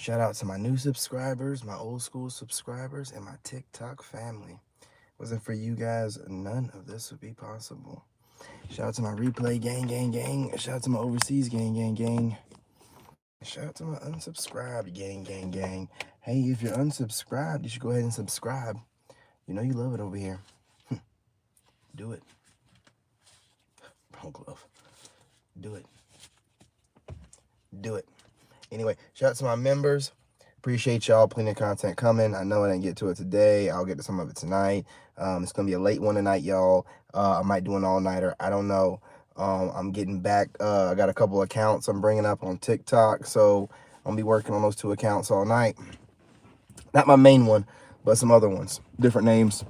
Shout out to my new subscribers, my old school subscribers, and my TikTok family. Wasn't for you guys, none of this would be possible. Shout out to my replay gang. Shout out to my overseas gang. Shout out to my unsubscribed gang. Hey, if you're unsubscribed, you should go ahead and subscribe. You know you love it over here. Do it. Wrong glove. Do it. Do it. Anyway, shout out to my members. Appreciate y'all. Plenty of content coming. I know I didn't get to it today. I'll get to some of it tonight. It's going to be a late one tonight, y'all. I might do an all-nighter. I don't know. I'm getting back. I got a couple accounts I'm bringing up on TikTok. So I'm going to be working on those 2 accounts all night. Not my main one, but some other ones. Different names.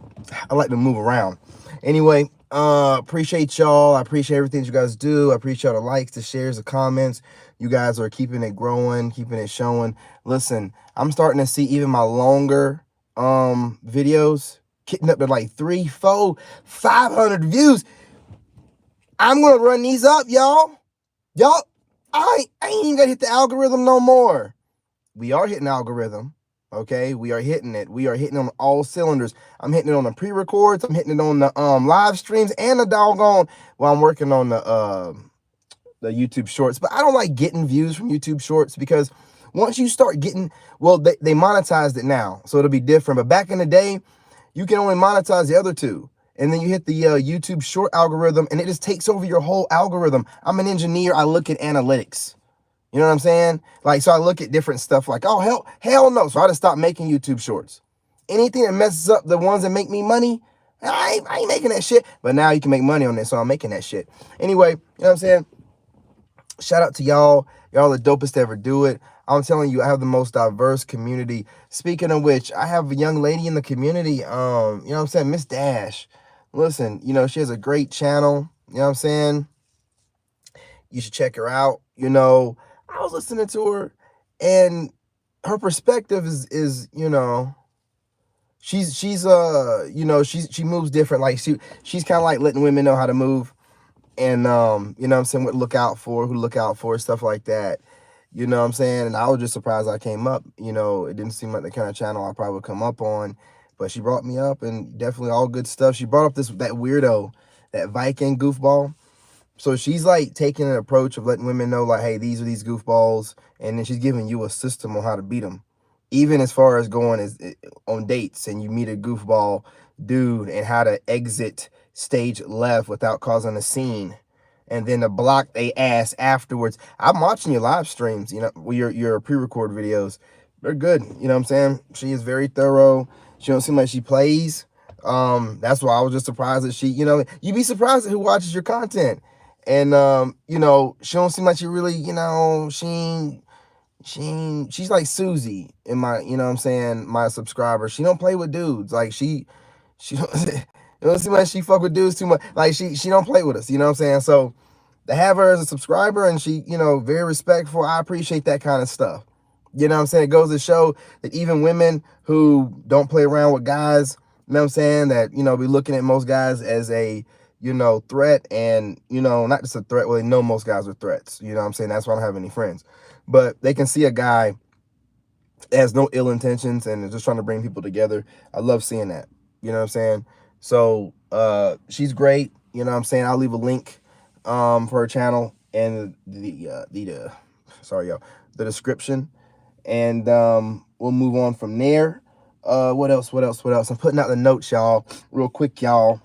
I like to move around. Anyway, appreciate y'all. I appreciate everything you guys do. I appreciate the likes, the shares, the comments. You guys are keeping it growing, keeping it showing. Listen, I'm starting to see even my longer videos getting up to like 300, 400, 500 views. I'm gonna run these up, y'all. I ain't even gonna hit the algorithm no more. We are hitting algorithm. Okay, we are hitting it. We are hitting on all cylinders. I'm hitting it on the pre-records. I'm hitting it on the live streams and the doggone while I'm working on the YouTube shorts. But I don't like getting views from YouTube shorts because once you start getting, well, they monetized it now, so it'll be different. But back in the day, you can only monetize the other two. And then you hit the YouTube short algorithm and it just takes over your whole algorithm. I'm an engineer. I look at analytics. You know what I'm saying? Like, so I look at different stuff like, oh, hell no. So I just stopped making YouTube shorts. Anything that messes up the ones that make me money, I ain't making that shit. But now you can make money on this, so I'm making that shit. Anyway, you know what I'm saying? Shout out to y'all. Y'all the dopest to ever do it. I'm telling you, I have the most diverse community. Speaking of which, I have a young lady in the community, you know what I'm saying? Miss Dash. Listen, you know, she has a great channel. You know what I'm saying? You should check her out. You know, I was listening to her and her perspective is, you know, she's you know, she moves different. Like she's kind of like letting women know how to move and you know what I'm saying, what to look out for, who to look out for, stuff like that. You know what I'm saying? And I was just surprised I came up. You know, it didn't seem like the kind of channel I probably would come up on, but she brought me up and definitely all good stuff. She brought up that weirdo, that Viking goofball. So she's like taking an approach of letting women know like, hey, these are these goofballs. And then she's giving you a system on how to beat them. Even as far as going on dates and you meet a goofball dude and how to exit stage left without causing a scene. And then to block they ass afterwards. I'm watching your live streams, you know, your pre-record videos. They're good. You know what I'm saying? She is very thorough. She don't seem like she plays. That's why I was just surprised that she, you know, you'd be surprised at who watches your content. And you know, she don't seem like she really, you know, she's like Susie in my, you know what I'm saying, my subscriber. She don't play with dudes. Like she don't, it don't seem like she fuck with dudes too much. Like she don't play with us, you know what I'm saying? So to have her as a subscriber and she, you know, very respectful, I appreciate that kind of stuff. You know what I'm saying? It goes to show that even women who don't play around with guys, you know what I'm saying, that, you know, be looking at most guys as a, you know, threat and, you know, not just a threat. Well, they know most guys are threats. You know what I'm saying? That's why I don't have any friends. But they can see a guy that has no ill intentions and is just trying to bring people together. I love seeing that. You know what I'm saying? So she's great. You know what I'm saying? I'll leave a link for her channel and the sorry, y'all, the description. And we'll move on from there. What else? I'm putting out the notes, y'all, real quick, y'all.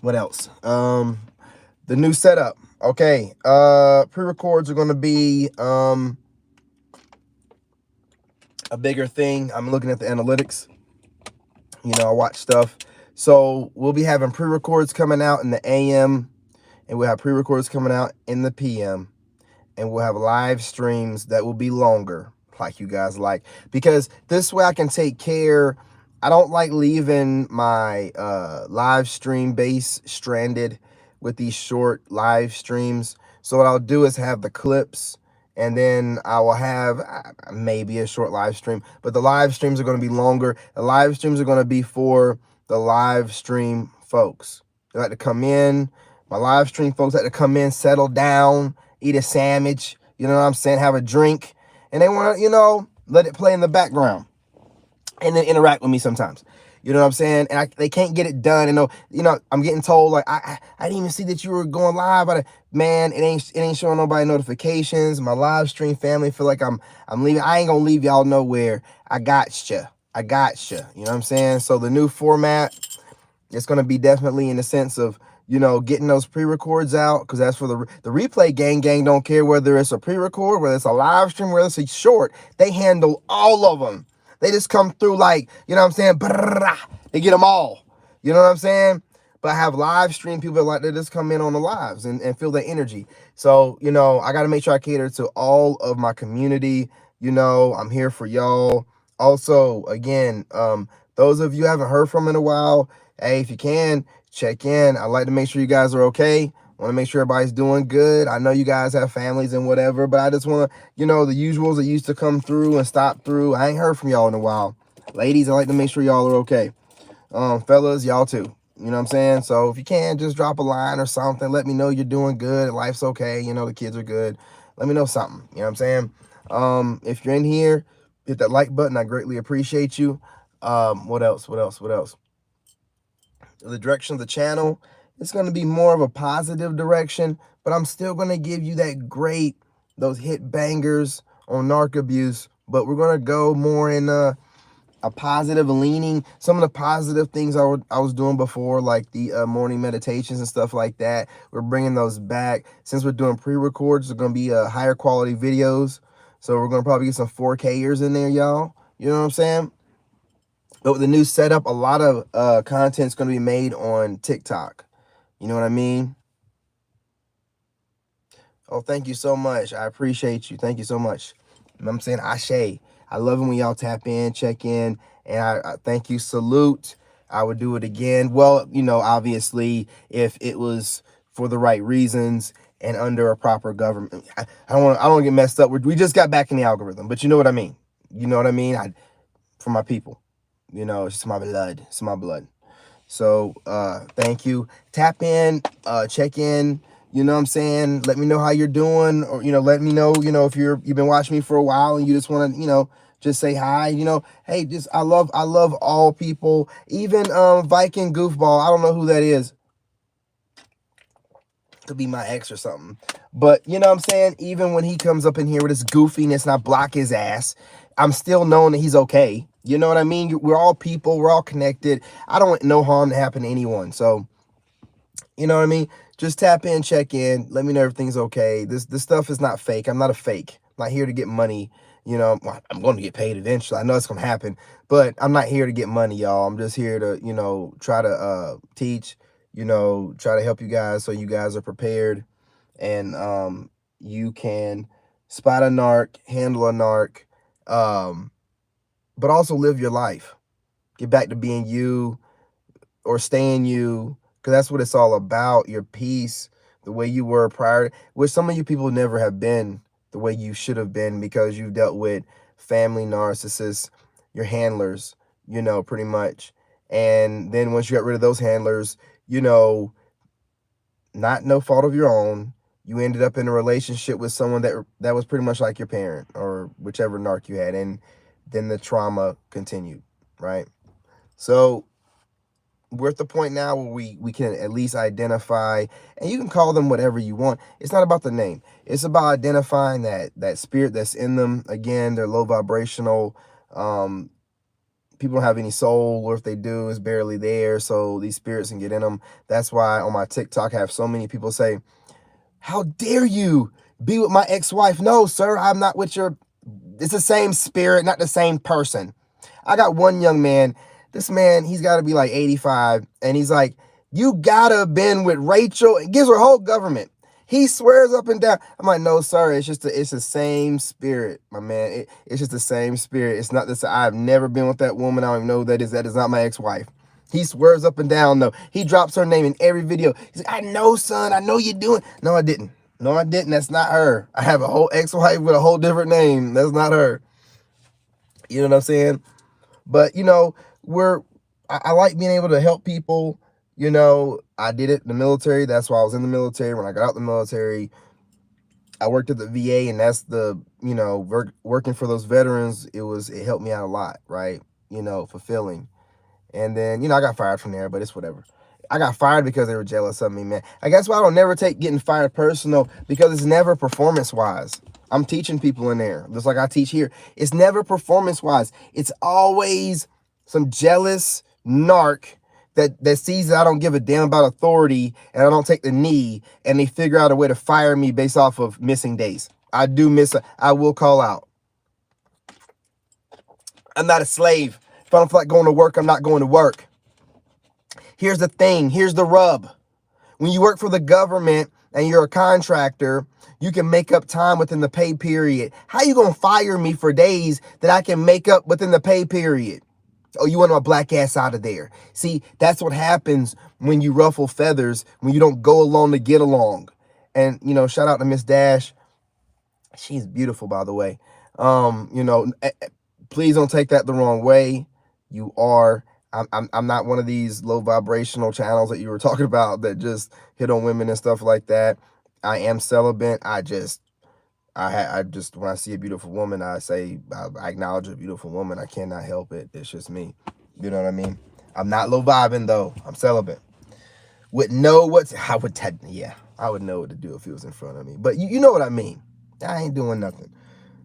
What else? The new setup. Okay. Pre-records are going to be a bigger thing. I'm looking at the analytics. You know, I watch stuff. So we'll be having pre-records coming out in the AM, and we'll have pre-records coming out in the PM, and we'll have live streams that will be longer, like you guys like, because this way I can take care. I don't like leaving my live stream base stranded with these short live streams. So what I'll do is have the clips, and then I will have maybe a short live stream, but the live streams are going to be longer. The live streams are going to be for the live stream folks. They like to come in. My live stream folks like to come in, settle down, eat a sandwich, you know what I'm saying, have a drink, and they want to, let it play in the background and then interact with me sometimes. You know what I'm saying? And they can't get it done. And I'm getting told like I didn't even see that you were going live. Man, it ain't showing nobody notifications. My live stream family feel like I'm leaving. I ain't gonna leave y'all nowhere. I got you. I got you. You know what I'm saying? So the new format, it's going to be definitely in the sense of, getting those pre-records out, because that's for the replay gang don't care whether it's a pre-record, whether it's a live stream, whether it's a short. They handle all of them. They just come through like, you know what I'm saying? They get them all. You know what I'm saying? But I have live stream people like they just come in on the lives and feel the energy. So, I got to make sure I cater to all of my community. I'm here for y'all. Also, again, those of you haven't heard from in a while, hey, if you can, check in. I like to make sure you guys are okay. Want to make sure everybody's doing good. I know you guys have families and whatever, but I just want to, the usuals that used to come through and stop through. I ain't heard from y'all in a while. Ladies, I like to make sure y'all are okay. Fellas, y'all too. You know what I'm saying? So if you can, just drop a line or something. Let me know you're doing good. Life's okay. The kids are good. Let me know something. You know what I'm saying? If you're in here, hit that like button. I greatly appreciate you. What else? The direction of the channel, it's going to be more of a positive direction, but I'm still going to give you those hit bangers on narc abuse, but we're going to go more in a positive leaning. Some of the positive things I was doing before, like the morning meditations and stuff like that, we're bringing those back. Since we're doing pre-records, they're going to be higher quality videos, so we're going to probably get some 4Kers in there, y'all. You know what I'm saying? But with the new setup, a lot of content's going to be made on TikTok. You know what I mean? Oh, thank you so much. I appreciate you. Thank you so much. You know what I'm saying? Ashe. I love it when y'all tap in, check in, and I thank you. Salute. I would do it again. Well, obviously, if it was for the right reasons and under a proper government. I don't want to get messed up. We just got back in the algorithm, but you know what I mean. You know what I mean? For my people. It's just my blood. It's my blood. So thank you. Tap in, check in, you know what I'm saying? Let me know how you're doing, or let me know, if you've been watching me for a while and you just want to, just say hi, hey, just I love all people, even Viking Goofball. I don't know who that is. Could be my ex or something. But you know what I'm saying? Even when he comes up in here with his goofiness and I block his ass, I'm still knowing that he's okay. You know what I mean? We're all people. We're all connected. I don't want no harm to happen to anyone. So, you know what I mean? Just tap in, check in. Let me know everything's okay. This stuff is not fake. I'm not a fake. I'm not here to get money. Well, I'm going to get paid eventually. I know it's going to happen. But I'm not here to get money, y'all. I'm just here to, try to teach, try to help you guys so you guys are prepared. And you can spot a narc, handle a narc, but also live your life. Get back to being you, or staying you, because that's what it's all about. Your peace, the way you were prior, which some of you people never have been the way you should have been, because you've dealt with family narcissists, your handlers, pretty much. And then once you got rid of those handlers, not no fault of your own, you ended up in a relationship with someone that was pretty much like your parent or whichever narc you had, and then the trauma continued, right? So we're at the point now where we can at least identify, and you can call them whatever you want. It's not about the name. It's about identifying that spirit that's in them. Again, they're low vibrational. People don't have any soul, or if they do, it's barely there. So these spirits can get in them. That's why on my TikTok, I have so many people say, how dare you be with my ex-wife? No, sir, I'm not with your... It's the same spirit, not the same person. I got one young man. This man, he's got to be like 85. And he's like, you got to have been with Rachel. It gives her whole government. He swears up and down. I'm like, no, sir, it's the same spirit, my man. It's just the same spirit. It's not this. I've never been with that woman. I don't even know who that is. That is not my ex-wife. He swears up and down, though. He drops her name in every video. He's like, I know, son. I know you're doing. No, I didn't. No, I didn't. That's not her. I have a whole ex-wife with a whole different name. That's not her. You know what I'm saying? But, I like being able to help people. I did it in the military. That's why I was in the military. When I got out the military, I worked at the VA, and that's the, you know, working for those veterans, it helped me out a lot, right? You know, fulfilling. And then, you know, I got fired from there, but it's whatever. I got fired because they were jealous of me, man. I guess why I don't never take getting fired personal, because it's never performance wise. I'm teaching people in there, just like I teach here. It's never performance wise. It's always some jealous narc that sees that I don't give a damn about authority and I don't take the knee, and they figure out a way to fire me based off of missing days. I do miss. I will call out. I'm not a slave. If I don't feel like going to work, I'm not going to work. Here's the thing. Here's the rub. When you work for the government and you're a contractor, you can make up time within the pay period. How you gonna fire me for days that I can make up within the pay period? Oh, you want my black ass out of there. See, that's what happens when you ruffle feathers, when you don't go along to get along. And, you know, shout out to Miss Dash. She's beautiful, by the way. You know, please don't take that the wrong way. You are. I'm not one of these low vibrational channels that you were talking about that just hit on women and stuff like that. I am celibate. I just when I see a beautiful woman, I acknowledge a beautiful woman. I cannot help it. It's just me. You know what I mean? I'm not low vibing though. I'm celibate. I would know what to do if he was in front of me. But you know what I mean. I ain't doing nothing.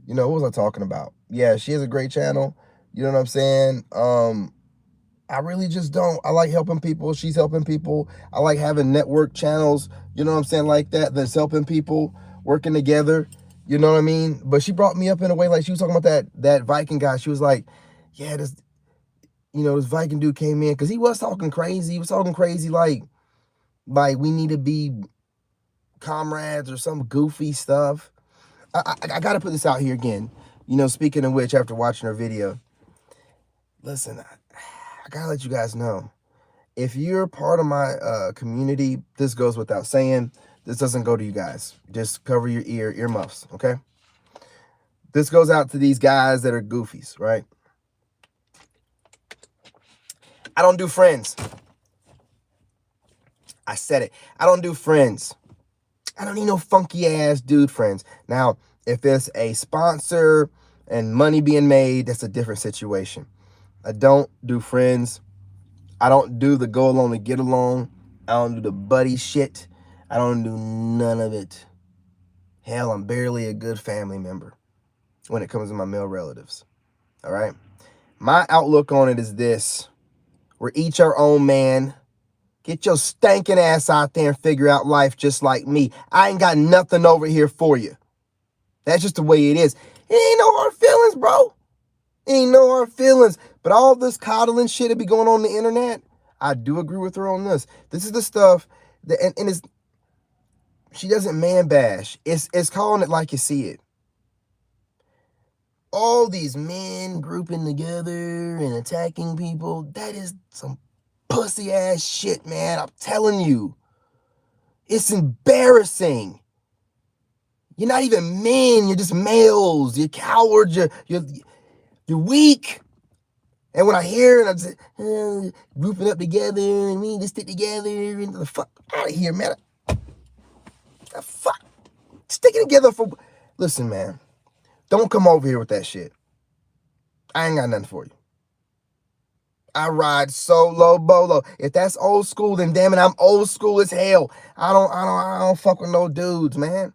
You know, what was I talking about? Yeah, she has a great channel. You know what I'm saying? I really just don't. I like helping people. She's helping people. I like having network channels, you know what I'm saying, like that's helping people, working together. You know what I mean? But she brought me up in a way, like she was talking about that Viking guy. She was like, yeah, this Viking dude came in, because he was talking crazy. He was talking crazy like we need to be comrades or some goofy stuff. I got to put this out here again. You know, speaking of which, after watching her video, listen, I got to let you guys know. If you're part of my community, this goes without saying. This doesn't go to you guys. Just cover your earmuffs, okay? This goes out to these guys that are goofies, right? I don't do friends. I said it. I don't do friends. I don't need no funky ass dude friends. Now, if it's a sponsor and money being made, that's a different situation. I don't do friends. I don't do the go along to get along. I don't do the buddy shit. I don't do none of it. Hell, I'm barely a good family member when it comes to my male relatives. All right? My outlook on it is this. We're each our own man. Get your stankin' ass out there and figure out life just like me. I ain't got nothing over here for you. That's just the way it is. It ain't no hard feelings, bro. It ain't no hard feelings. But all this coddling shit that be going on the internet, I do agree with her on this. This is the stuff that, and it's, she doesn't man bash. It's calling it like you see it. All these men grouping together and attacking people, that is some pussy ass shit, man. I'm telling you. It's embarrassing. You're not even men, you're just males. You're cowards, you're weak. And when I hear it, I'm just grouping up together and we need to stick together and the fuck out of here, man. The fuck. Sticking together for. Listen, man. Don't come over here with that shit. I ain't got nothing for you. I ride solo bolo. If that's old school, then damn it, I'm old school as hell. I don't fuck with no dudes, man.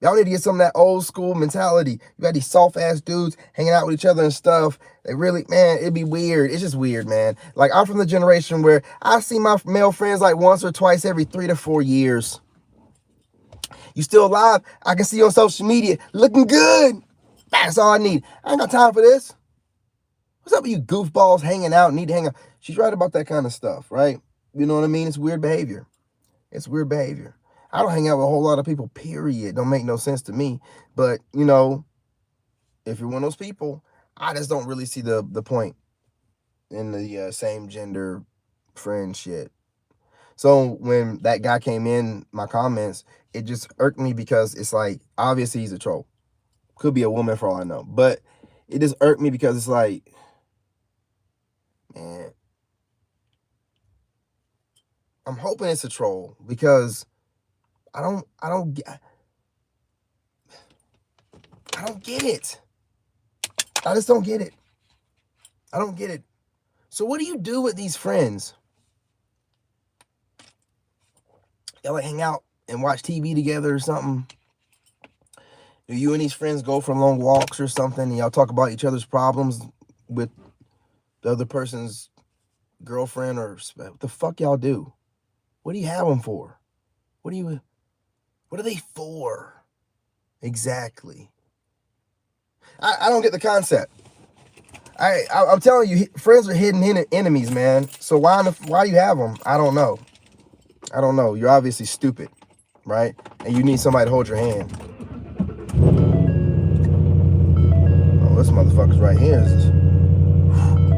Y'all need to get some of that old school mentality. You got these soft ass dudes hanging out with each other and stuff. They really, man, it'd be weird. It's just weird, man. Like, I'm from the generation where I see my male friends like once or twice every 3 to 4 years. You still alive? I can see you on social media looking good. That's all I need. I ain't got time for this. What's up with you goofballs hanging out and need to hang out? She's right about that kind of stuff, right? You know what I mean? It's weird behavior. It's weird behavior. I don't hang out with a whole lot of people, period. Don't make no sense to me. But, you know, if you're one of those people, I just don't really see the point in the same gender friend shit. So when that guy came in my comments, it just irked me because it's like, obviously he's a troll. Could be a woman for all I know. But it just irked me because it's like, man, I'm hoping it's a troll because I don't get. I don't get it. I just don't get it. I don't get it. So what do you do with these friends? Y'all like hang out and watch TV together or something? Do you and these friends go for long walks or something and y'all talk about each other's problems with the other person's girlfriend, or what the fuck y'all do? What do you have them for? What are they for? Exactly. I don't get the concept. I'm telling you, friends are hidden enemies, man. So why do you have them? I don't know. You're obviously stupid, right? And you need somebody to hold your hand. Oh, this motherfucker's right here.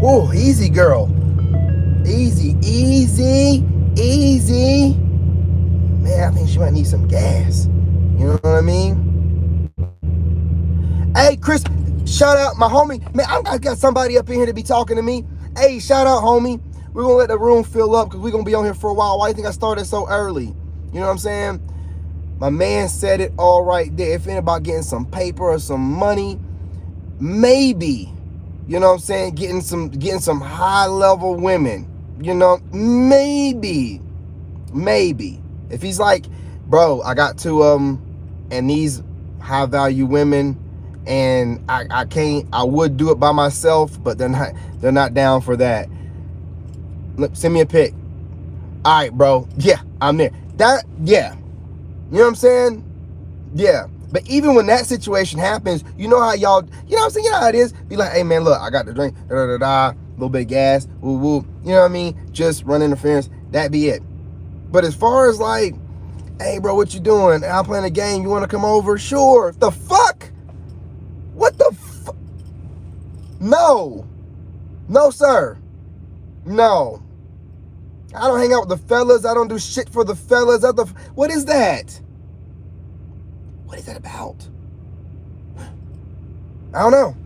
Whoa, easy, girl. Easy. Man, I think she might need some gas. You know what I mean? Hey, Chris, shout out my homie. Man, I got somebody up in here to be talking to me. Hey, shout out, homie. We're going to let the room fill up because we're going to be on here for a while. Why do you think I started so early? You know what I'm saying? My man said it all right there. If it ain't about getting some paper or some money, maybe, you know what I'm saying, getting some high-level women. You know, maybe. If he's like, bro, I got two of them, and these high-value women, and I would do it by myself, but they're not down for that. Look, send me a pic. All right, bro. Yeah, I'm there. Yeah. You know what I'm saying? Yeah. But even when that situation happens, you know how y'all, you know what I'm saying? You know how it is? Be like, hey, man, look, I got the drink, a little bit of gas, woo, woo. You know what I mean? Just run interference. That be it. But as far as like, hey, bro, what you doing? I'm playing a game. You want to come over? Sure. The fuck? What the fuck? No. No, sir. No. I don't hang out with the fellas. I don't do shit for the fellas. What is that? What is that about? I don't know.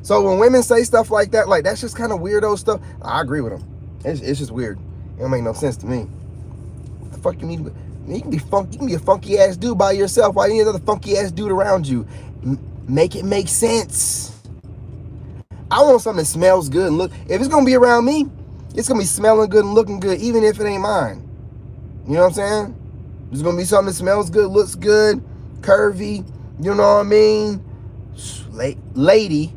So when women say stuff like that, like that's just kind of weirdo stuff. I agree with them. It's just weird. It don't make no sense to me. What the fuck you need? You can be funky. You can be a funky ass dude by yourself. Why do you need another funky ass dude around you? Make it make sense. I want something that smells good and look. If it's gonna be around me, it's gonna be smelling good and looking good, even if it ain't mine. You know what I'm saying? There's gonna be something that smells good, looks good, curvy. You know what I mean? Lady.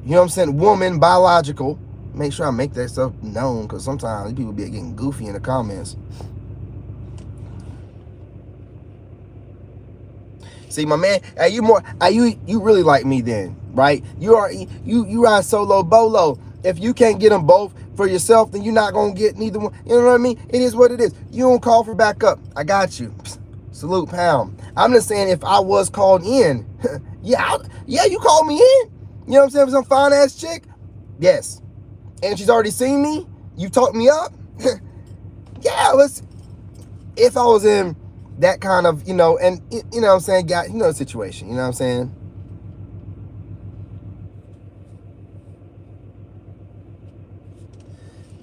You know what I'm saying? Woman, biological. Make sure I make that stuff known, because sometimes people be getting goofy in the comments. See, my man, hey, you really like me then, right? You ride solo bolo. If you can't get them both for yourself, then you're not gonna get neither one. You know what I mean? It is what it is. You don't call for backup. I got you. Salute, pound. I'm just saying, if I was called in, yeah, you called me in. You know what I'm saying? For some fine ass chick, yes. And she's already seen me. You talked me up. Yeah, if I was in that kind of, you know, and you know what I'm saying, got, you know, the situation, you know what I'm saying?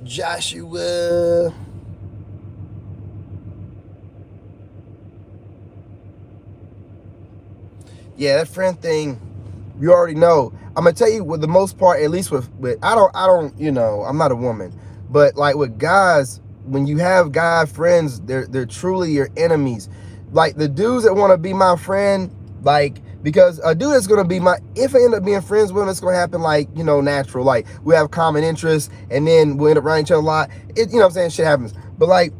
Joshua. Yeah, that friend thing, you already know. I'm gonna tell you, with the most part, at least with I don't, you know, I'm not a woman, but like with guys, when you have guy friends, they're truly your enemies. Like the dudes that want to be my friend, like, because a dude that's gonna be if I end up being friends with him, it's gonna happen like, you know, natural. Like we have common interests, and then we'll end up around each other a lot. You know what I'm saying? Shit happens. But like,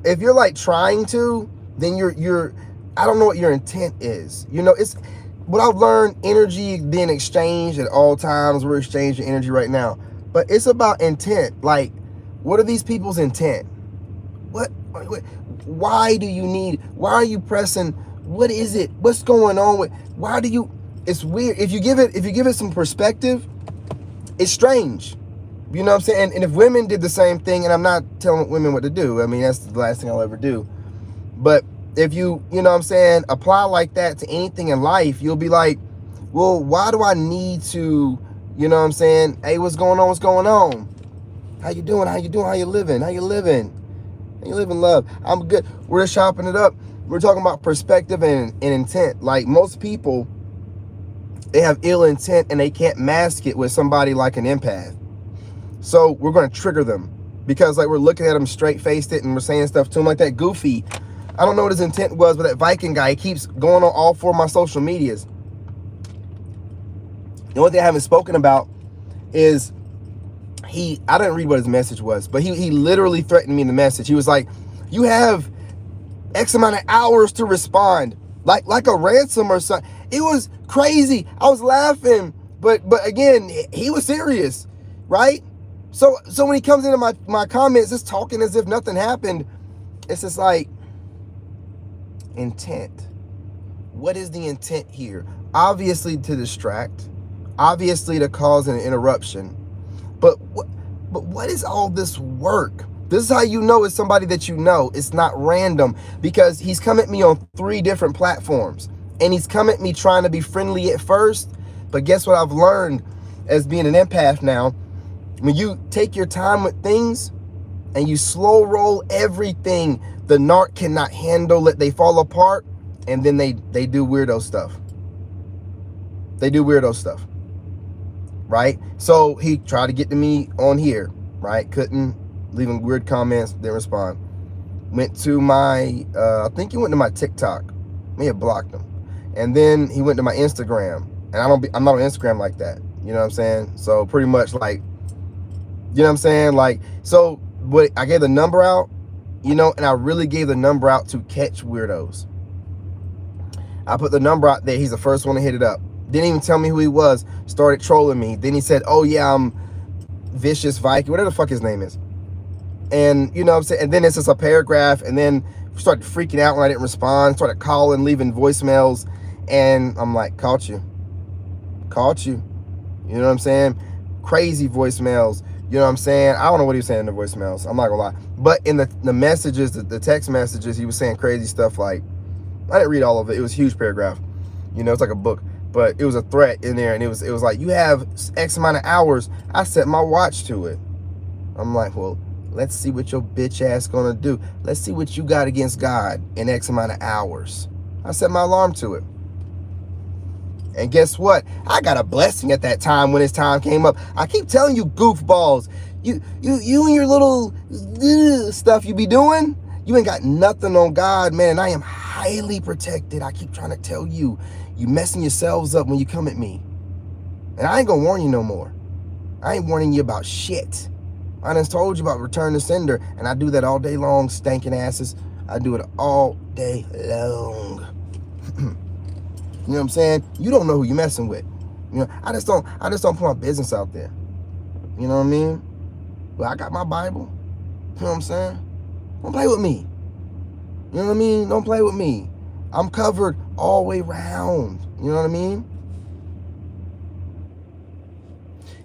if you're like trying to, then you're I don't know what your intent is. You know, it's what I've learned, energy being exchanged at all times. We're exchanging energy right now. But it's about intent. Like, what are these people's intent? Why do you need, why are you pressing? What is it? What's going on with, why do you, it's weird. If you give it some perspective, it's strange. You know what I'm saying? And if women did the same thing, and I'm not telling women what to do. I mean, that's the last thing I'll ever do. But if you know what I'm saying, apply like that to anything in life, you'll be like, well, why do I need to, you know what I'm saying? Hey, what's going on? What's going on? How you doing? How you living? Love? I'm good. We're just chopping it up. We're talking about perspective and intent. Like most people, they have ill intent and they can't mask it with somebody like an empath. So we're going to trigger them because like we're looking at them straight-faced it and we're saying stuff to them like that Goofy. I don't know what his intent was, but that Viking guy, he keeps going on all 4 of my social medias. The only thing I haven't spoken about is I didn't read what his message was, but he literally threatened me in the message. He was like, you have X amount of hours to respond, like a ransom or something. It was crazy. I was laughing, but again, he was serious, right? So when he comes into my comments, just talking as if nothing happened, it's just like, intent. What is the intent here? Obviously to distract, obviously to cause an interruption, but what is all this work? This is how you know it's somebody that you know. It's not random, because he's come at me on 3 different platforms, and he's come at me trying to be friendly at first, but guess what I've learned as being an empath now? When you take your time with things and you slow roll everything, the narc cannot handle it. They fall apart, and then they do weirdo stuff. They do weirdo stuff, right? So he tried to get to me on here, right? Couldn't, leaving weird comments, didn't respond. Went to my, I think he went to my TikTok. May have blocked him. And then he went to my Instagram. And I'm not on Instagram like that. You know what I'm saying? So pretty much like, you know what I'm saying? Like, so what I gave the number out, you know, and I really gave the number out to catch weirdos. I put the number out there. He's the first one to hit it up. Didn't even tell me who he was. Started trolling me. Then he said, oh yeah, I'm Vicious Viking, whatever the fuck his name is. And you know what I'm saying? And then it's just a paragraph, and then started freaking out when I didn't respond, started calling, leaving voicemails, and I'm like, caught you. You know what I'm saying? Crazy voicemails. You know what I'm saying? I don't know what he was saying in the voicemails. I'm not gonna lie. But in the messages, the text messages, he was saying crazy stuff like, I didn't read all of it. It was a huge paragraph. You know, it's like a book. But it was a threat in there, and it was like, you have X amount of hours. I set my watch to it. I'm like, well, let's see what your bitch ass gonna do. Let's see what you got against God in X amount of hours. I set my alarm to it. And guess what? I got a blessing at that time when his time came up. I keep telling you, goofballs, you and your little stuff you be doing, you ain't got nothing on God, man. And I am highly protected. I keep trying to tell you, you messing yourselves up when you come at me. And I ain't gonna warn you no more. I ain't warning you about shit. I done told you about return to sender, and I do that all day long, stankin' asses. I do it all day long. You know what I'm saying? You don't know who you messing with. You know, I just don't put my business out there. You know what I mean? But I got my Bible. You know what I'm saying? Don't play with me. You know what I mean? Don't play with me. I'm covered all the way around. You know what I mean?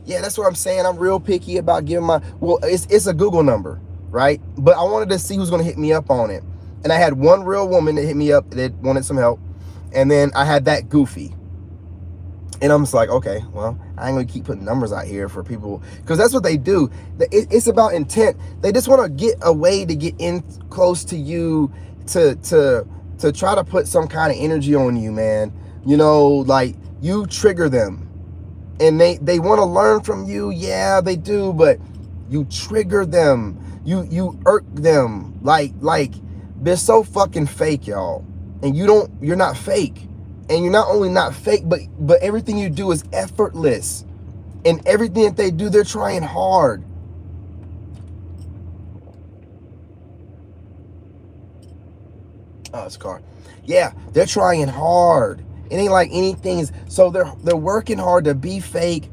Yeah, that's what I'm saying. I'm real picky about giving my, well, it's a Google number, right? But I wanted to see who's going to hit me up on it. And I had one real woman that hit me up that wanted some help. And then I had that Goofy. And I'm just like, okay, well, I ain't going to keep putting numbers out here for people. Because that's what they do. It's about intent. They just want to get a way to get in close to you to try to put some kind of energy on you, man. You know, like, you trigger them. And they want to learn from you. Yeah, they do. But you trigger them. You irk them. Like, they're so fucking fake, y'all. And you're not fake. And you're not only not fake, but everything you do is effortless. And everything that they do, they're trying hard. Oh, it's a car. Yeah, they're trying hard. It ain't like anything's, so they're working hard to be fake,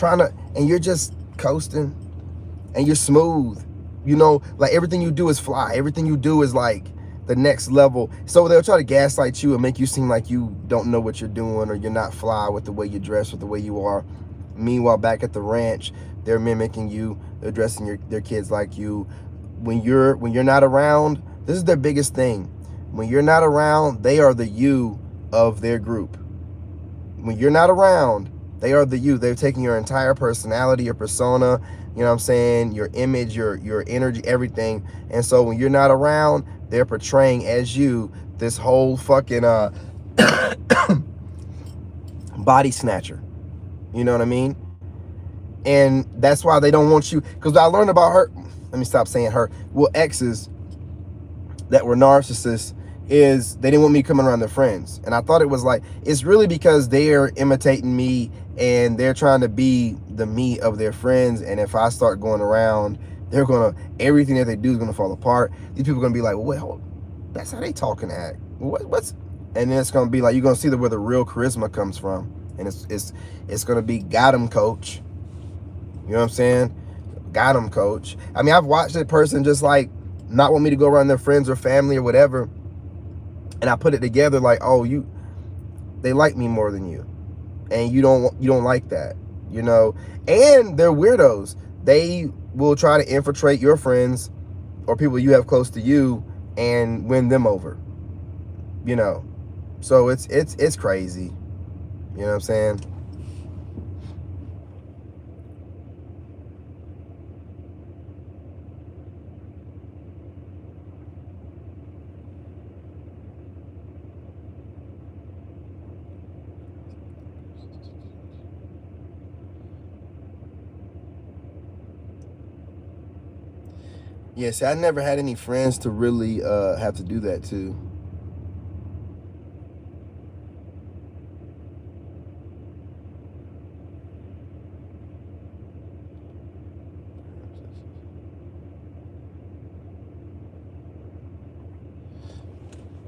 and you're just coasting, and you're smooth. You know, like everything you do is fly. Everything you do is like the next level. So they'll try to gaslight you and make you seem like you don't know what you're doing, or you're not fly with the way you dress, with the way you are. Meanwhile, back at the ranch, they're mimicking you. They're dressing their kids like you. When you're not around, this is their biggest thing. When you're not around, they are the you of their group. When you're not around, they are the you. They're taking your entire personality, your persona, you know what I'm saying, your image, your energy, everything. And so when you're not around, they're portraying as you, this whole fucking body snatcher. You know what I mean? And that's why they don't want you. Because I learned about her. Let me stop saying her. Well, exes that were narcissists is they didn't want me coming around their friends. And I thought it was like, it's really because they're imitating me and they're trying to be the me of their friends. And if I start going around, they're going to, everything that they do is going to fall apart. These people are going to be like, well, that's how they talk and act. What's, and then it's going to be like, you're going to see where the real charisma comes from. And it's going to be, got him, coach. You know what I'm saying? Got him, coach. I mean, I've watched that person just like not want me to go around their friends or family or whatever. And I put it together like, oh, they like me more than you. And you don't like that, you know? And they're weirdos. They will try to infiltrate your friends or people you have close to you and win them over, you know? So it's crazy. You know what I'm saying? Yeah, see, I never had any friends to really have to do that to.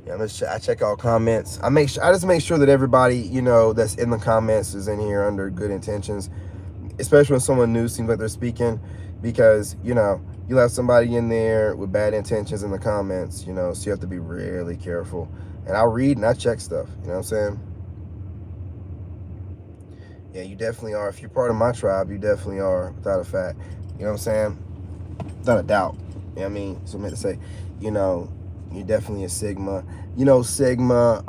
Yeah, I check all comments. I just make sure that everybody, you know, that's in the comments is in here under good intentions, especially when someone new seems like they're speaking, because, you know, you'll have somebody in there with bad intentions in the comments, you know, so you have to be really careful. And I'll read and I check stuff, you know what I'm saying? Yeah, you definitely are. If you're part of my tribe, you definitely are, without a fact. You know what I'm saying? Without a doubt. You know what I mean? So I meant to say, you know, you're definitely a Sigma. You know, Sigma,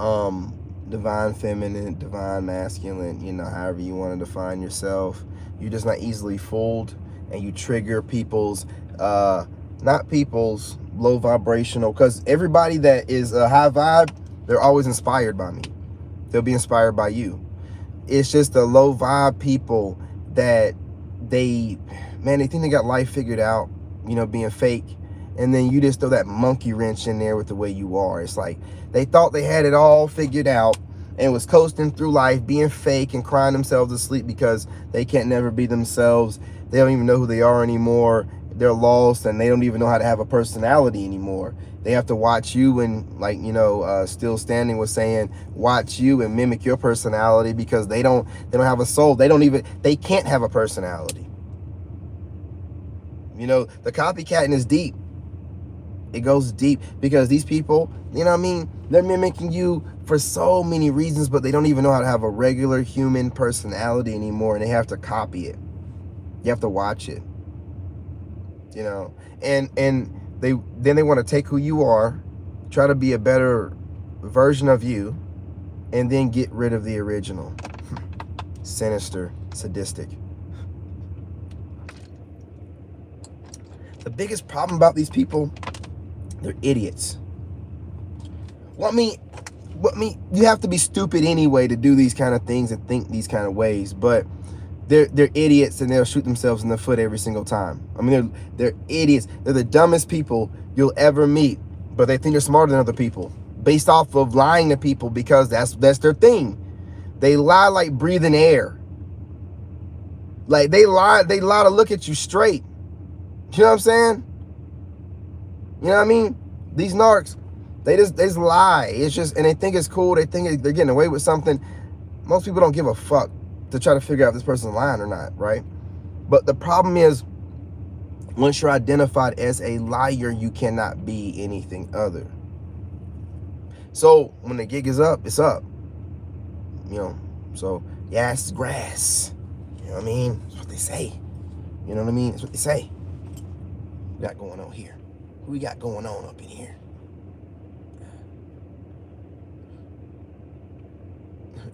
divine feminine, divine masculine, you know, however you want to define yourself. You're just not easily fooled, and you trigger people's, not people's low vibrational, because everybody that is a high vibe, they're always inspired by me. They'll be inspired by you. It's just the low vibe people that they think they got life figured out, you know, being fake. And then you just throw that monkey wrench in there with the way you are. It's like they thought they had it all figured out and was coasting through life being fake and crying themselves to sleep because they can't never be themselves. They don't even know who they are anymore. They're lost and they don't even know how to have a personality anymore. They have to watch you and, like, you know, Still Standing was saying, watch you and mimic your personality because they don't have a soul. They can't have a personality. You know, the copycatting is deep. It goes deep because these people, you know what I mean? They're mimicking you for so many reasons, but they don't even know how to have a regular human personality anymore, and they have to copy it. You have to watch it. You know, and they want to take who you are, try to be a better version of you, and then get rid of the original. Sinister, sadistic. The biggest problem about these people, they're idiots. Well, I mean, you have to be stupid anyway to do these kind of things and think these kind of ways, but they're idiots and they'll shoot themselves in the foot every single time. I mean, they're idiots. They're the dumbest people you'll ever meet, but they think they're smarter than other people based off of lying to people because that's their thing. They lie like breathing air. Like they lie to look at you straight. You know what I'm saying? You know what I mean? These narcs, they just lie. It's just, and they think it's cool. They think they're getting away with something. Most people don't give a fuck to try to figure out if this person's lying or not, right? But the problem is, once you're identified as a liar, you cannot be anything other. So when the gig is up, it's up. You know, so yeah, it's grass. You know what I mean? That's what they say. You know what I mean? That's what they say. What we got going on here? What we got going on up in here?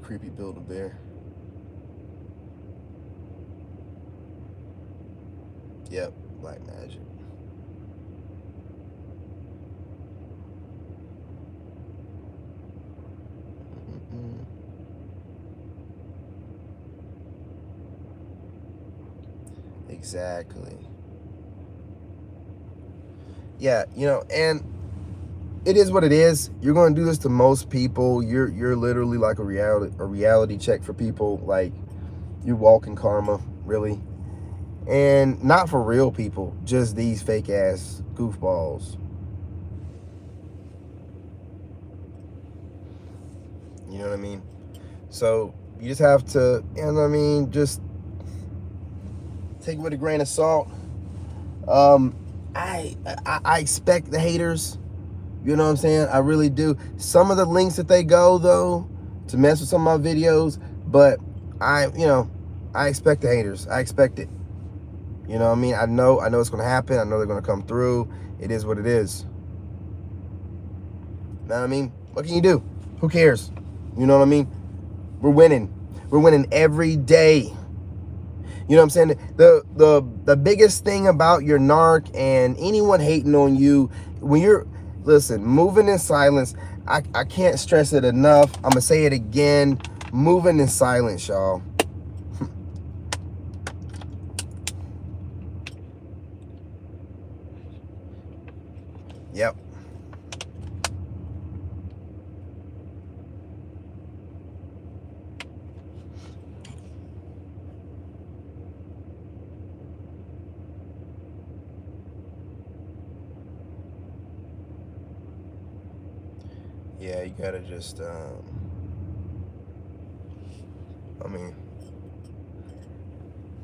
Creepy Build-A-Bear. Yep, black magic. Exactly. Yeah, and it is what it is. You're going to do this to most people. You're literally like a reality check for people. Like, you're walking karma, really. And not for real people, just these fake ass goofballs. You know what I mean? So you just have to, just take it with a grain of salt. Um, I expect the haters. You know what I'm saying? I really do. Some of the links that they go though to mess with some of my videos, but I expect the haters. I expect it. You know what I mean? I know it's gonna happen. I know they're gonna come through. It is what it is. You know what I mean? What can you do? Who cares? You know what I mean? We're winning. We're winning every day. You know what I'm saying? The biggest thing about your narc and anyone hating on you, when you're, listen, moving in silence, I can't stress it enough. I'm gonna say it again. Moving in silence, y'all. Yep. Yeah, you gotta just, I mean,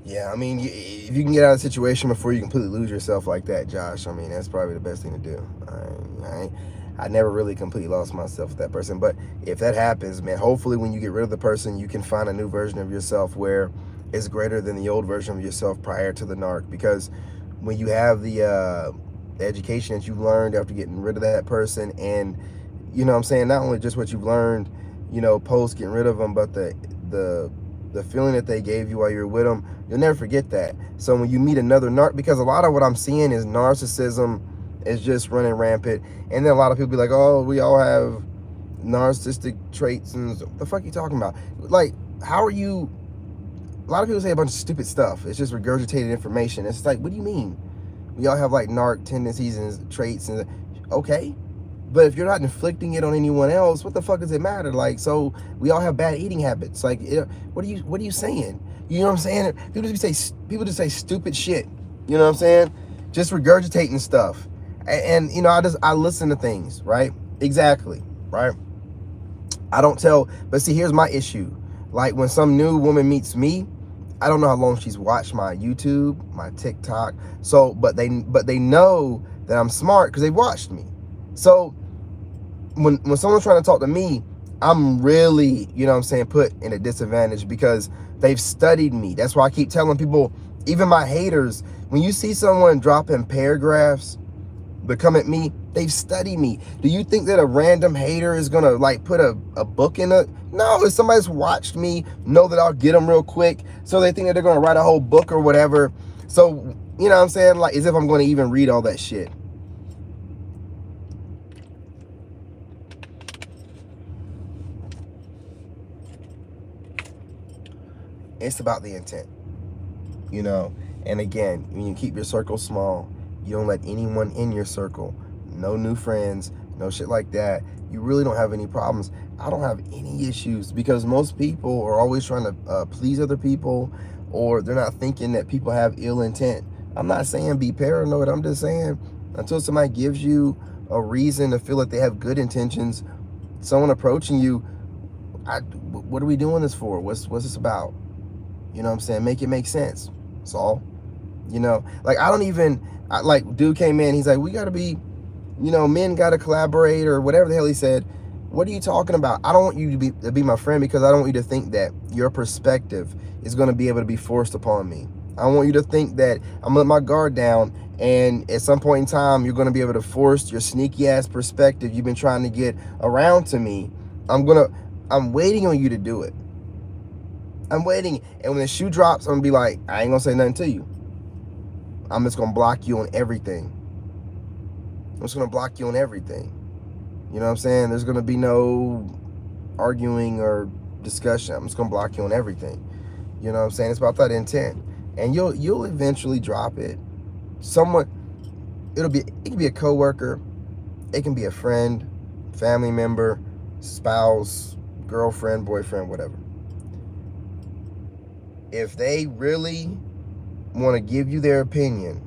yeah, I mean, if you can get out of the situation before you completely lose yourself like that, Josh, I mean, that's probably the best thing to do. I never really completely lost myself with that person. But if that happens, man, hopefully when you get rid of the person, you can find a new version of yourself where it's greater than the old version of yourself prior to the narc. Because when you have the education that you've learned after getting rid of that person, and, you know what I'm saying, not only just what you've learned, post getting rid of them, but the feeling that they gave you while you were with them, you'll never forget that. So when you meet another narc, because a lot of what I'm seeing is narcissism is just running rampant, and then a lot of people be like, oh, we all have narcissistic traits, and what the fuck are you talking about? Like, how are you? A lot of people say a bunch of stupid stuff. It's just regurgitated information. It's like, what do you mean? We all have like narc tendencies and traits, and okay. But if you're not inflicting it on anyone else, what the fuck does it matter? Like, so we all have bad eating habits. Like, what are you saying? You know what I'm saying? People just say stupid shit. You know what I'm saying? Just regurgitating stuff. And I listen to things, right? Exactly, right? I don't tell, but see, here's my issue. Like, when some new woman meets me, I don't know how long she's watched my YouTube, my TikTok. So, but they know that I'm smart because they've watched me. So when someone's trying to talk to me, I'm really, put in a disadvantage because they've studied me. That's why I keep telling people, even my haters, when you see someone dropping paragraphs that come at me, they've studied me. Do you think that a random hater is gonna like put a book in it? No, if somebody's watched me, know that I'll get them real quick, so they think that they're gonna write a whole book or whatever. So, you know what I'm saying? Like, as if I'm gonna even read all that shit. It's about the intent, and again, when you keep your circle small, you don't let anyone in your circle, no new friends, no shit like that, you really don't have any problems. I don't have any issues because most people are always trying to please other people, or they're not thinking that people have ill intent. I'm not saying be paranoid. I'm just saying, until somebody gives you a reason to feel like they have good intentions, someone approaching you, what are we doing this for? What's this about? You know what I'm saying? Make it make sense. That's all. Like, like, dude came in, he's like, we gotta be, men gotta collaborate or whatever the hell he said. What are you talking about? I don't want you to be my friend because I don't want you to think that your perspective is gonna be able to be forced upon me. I want you to think that I'm gonna let my guard down, and at some point in time, you're gonna be able to force your sneaky ass perspective you've been trying to get around to me. I'm waiting on you to do it. I'm waiting, and when the shoe drops, I'm gonna be like, I ain't gonna say nothing to you. I'm just gonna block you on everything. I'm just gonna block you on everything. You know what I'm saying? There's gonna be no arguing or discussion. I'm just gonna block you on everything. You know what I'm saying? It's about that intent. and you'll eventually drop it. Someone, it can be a coworker, it can be a friend, family member, spouse, girlfriend, boyfriend, whatever. If they really want to give you their opinion,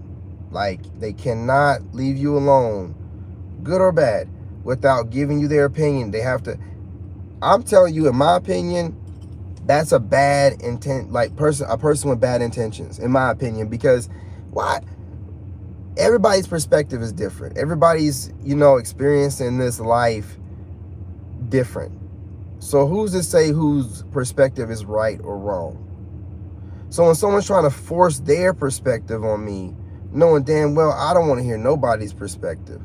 like they cannot leave you alone, good or bad, without giving you their opinion. They have to. I'm telling you, in my opinion, that's a bad intent, like a person with bad intentions, in my opinion, because why? Everybody's perspective is different. Everybody's, experiencing this life different. So who's to say whose perspective is right or wrong? So when someone's trying to force their perspective on me, knowing damn well I don't want to hear nobody's perspective,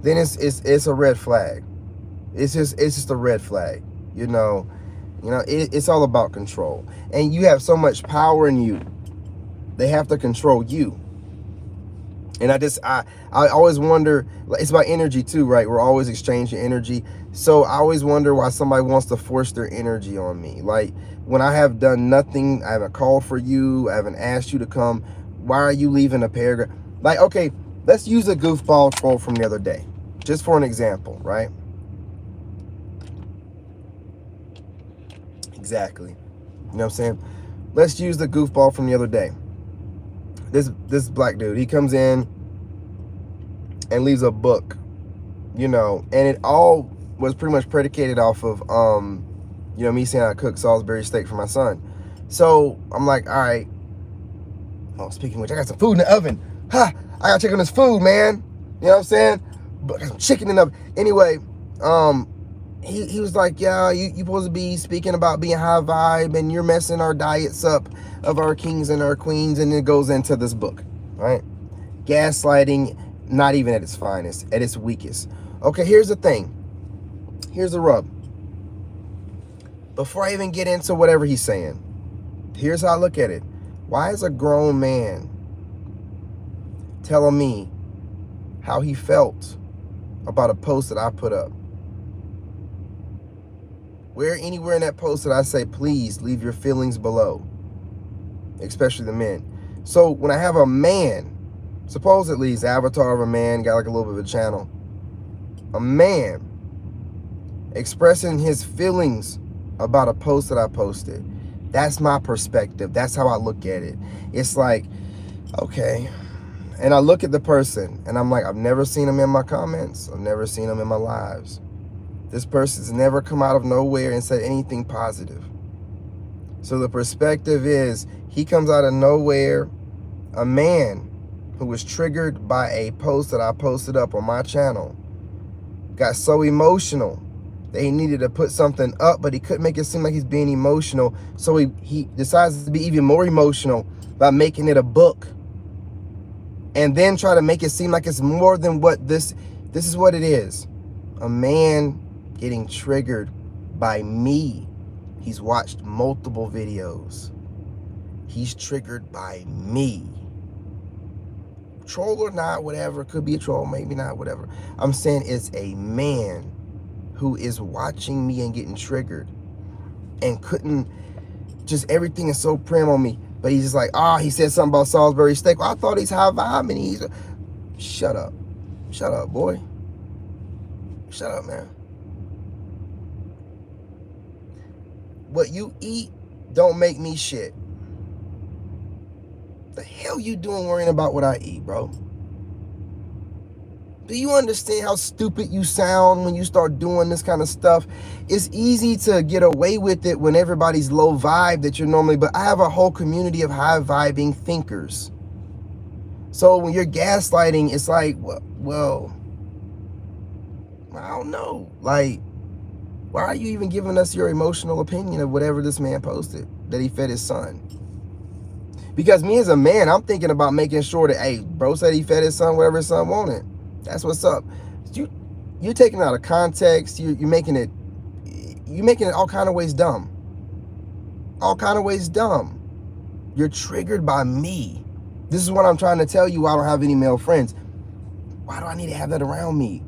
then it's a red flag. It's just a red flag. It's all about control. And you have so much power in you. They have to control you. And I always wonder, it's about energy too, right? We're always exchanging energy. So I always wonder why somebody wants to force their energy on me. Like, when I have done nothing, I haven't called for you, I haven't asked you to come, why are you leaving a paragraph? Like, okay, let's use a goofball troll from the other day, just for an example, right? Exactly. You know what I'm saying? Let's use the goofball from the other day. This black dude, he comes in and leaves a book, and it all was pretty much predicated off of me saying I cooked Salisbury steak for my son. So I'm like, all right. Oh, speaking of which, I got some food in the oven. I gotta check on this food, man. You know what I'm saying? But I got some chicken in the oven. Anyway, he was like, yeah, you supposed to be speaking about being high vibe, and you're messing our diets up of our kings and our queens, and it goes into this book, right? Gaslighting, not even at its finest, at its weakest. Okay, here's the thing. Here's the rub. Before I even get into whatever he's saying, here's how I look at it. Why is a grown man telling me how he felt about a post that I put up? Where anywhere in that post that I say, please leave your feelings below, especially the men. So when I have a man, supposedly he's the avatar of a man, got like a little bit of a channel, a man expressing his feelings about a post that I posted, that's my perspective. That's how I look at it. It's like, okay. And I look at the person and I'm like, I've never seen him in my comments. I've never seen him in my lives. This person's never come out of nowhere and said anything positive. So the perspective is, he comes out of nowhere, a man who was triggered by a post that I posted up on my channel, got so emotional that he needed to put something up, but he couldn't make it seem like he's being emotional. So he decides to be even more emotional by making it a book, and then try to make it seem like it's more than what this is what it is. A man getting triggered by me. He's watched multiple videos. He's triggered by me. Troll or not, whatever. Could be a troll, maybe not, whatever. I'm saying it's a man who is watching me and getting triggered and couldn't, just everything is so prim on me. But he's just like, he said something about Salisbury steak. Well, I thought he's high vibe, and he's... Shut up. Shut up, boy. Shut up, man. What you eat don't make me shit. The hell you doing worrying about what I eat, bro? Do you understand how stupid you sound when you start doing this kind of stuff? It's easy to get away with it when everybody's low vibe that you're normally, but I have a whole community of high vibing thinkers. So when you're gaslighting, it's like, well, I don't know. Like, why are you even giving us your emotional opinion of whatever this man posted that he fed his son? Because me as a man, I'm thinking about making sure that, hey, bro said he fed his son whatever his son wanted. That's what's up. You're taking it out of context. You're making it all kind of ways dumb. All kind of ways dumb. You're triggered by me. This is what I'm trying to tell you. I don't have any male friends. Why do I need to have that around me?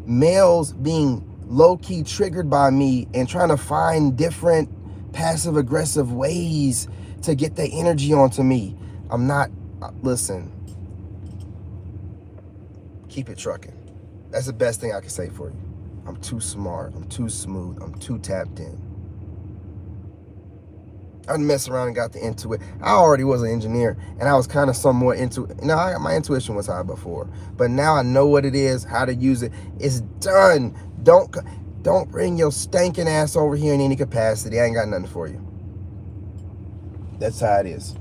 Males being low-key triggered by me and trying to find different passive-aggressive ways to get that energy onto me. I'm not, listen, keep it trucking. That's the best thing I can say for you. I'm too smart. I'm too smooth. I'm too tapped in. I messed around and got the intuition. I already was an engineer, and I was kind of somewhat into, my intuition was high before, but now I know what it is, how to use it. It's done. Don't bring your stinking ass over here in any capacity. I ain't got nothing for you. That's how it is.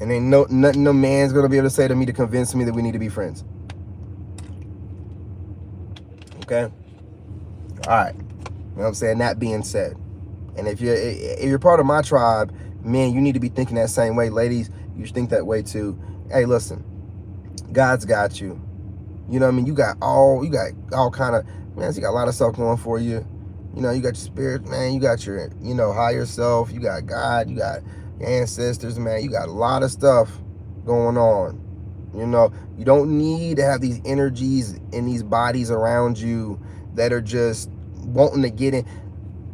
And ain't nothing no man's gonna be able to say to me to convince me that we need to be friends. Okay? Alright. You know what I'm saying? That being said. And if you're part of my tribe, men, you need to be thinking that same way. Ladies, you should think that way too. Hey, listen, God's got you. You know what I mean? You got all kind of, man, you got a lot of stuff going for you. You got your spirit, man. You got your, higher self. You got God. You got your ancestors, man. You got a lot of stuff going on. You don't need to have these energies in these bodies around you that are just wanting to get in.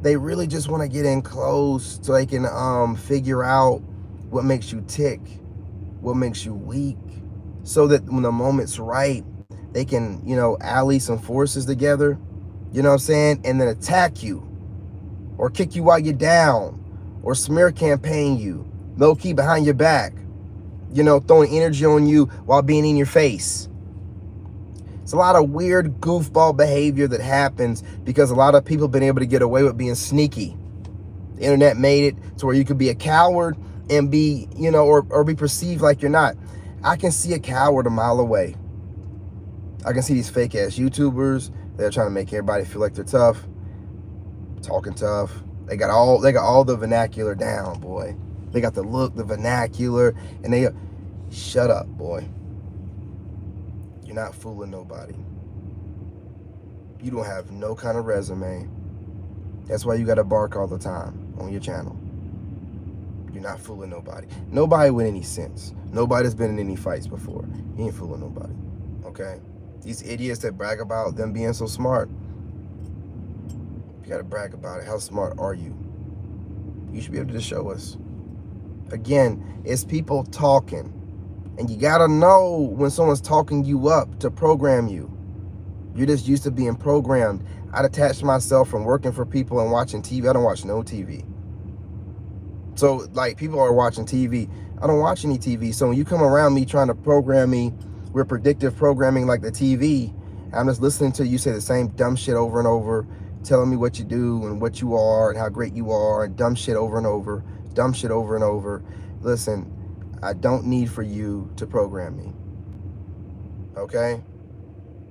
They really just want to get in close so they can figure out what makes you tick, what makes you weak, so that when the moment's right, they can, ally some forces together, you know what I'm saying, and then attack you or kick you while you're down or smear campaign you, low-key behind your back, throwing energy on you while being in your face. It's a lot of weird goofball behavior that happens because a lot of people have been able to get away with being sneaky. The internet made it to where you could be a coward and be, or be perceived like you're not. I can see a coward a mile away. I can see these fake ass YouTubers. They're trying to make everybody feel like they're tough, talking tough. They got all the vernacular down, boy. They got the look, the vernacular, and they shut up, boy. You're not fooling nobody. You don't have no kind of resume. That's why you got to bark all the time on your channel. You're not fooling nobody. Nobody with any sense. Nobody's been in any fights before. You ain't fooling nobody. Okay? These idiots that brag about them being so smart, you got to brag about it. How smart are you? You should be able to just show us. Again, it's people talking. And you gotta know when someone's talking you up to program you. You're just used to being programmed. I detached myself from working for people and watching TV. I don't watch no TV. So, like, people are watching TV. I don't watch any TV. So when you come around me trying to program me with predictive programming like the TV, I'm just listening to you say the same dumb shit over and over, telling me what you do and what you are and how great you are, and dumb shit over and over, dumb shit over and over. Listen, I don't need for you to program me, okay?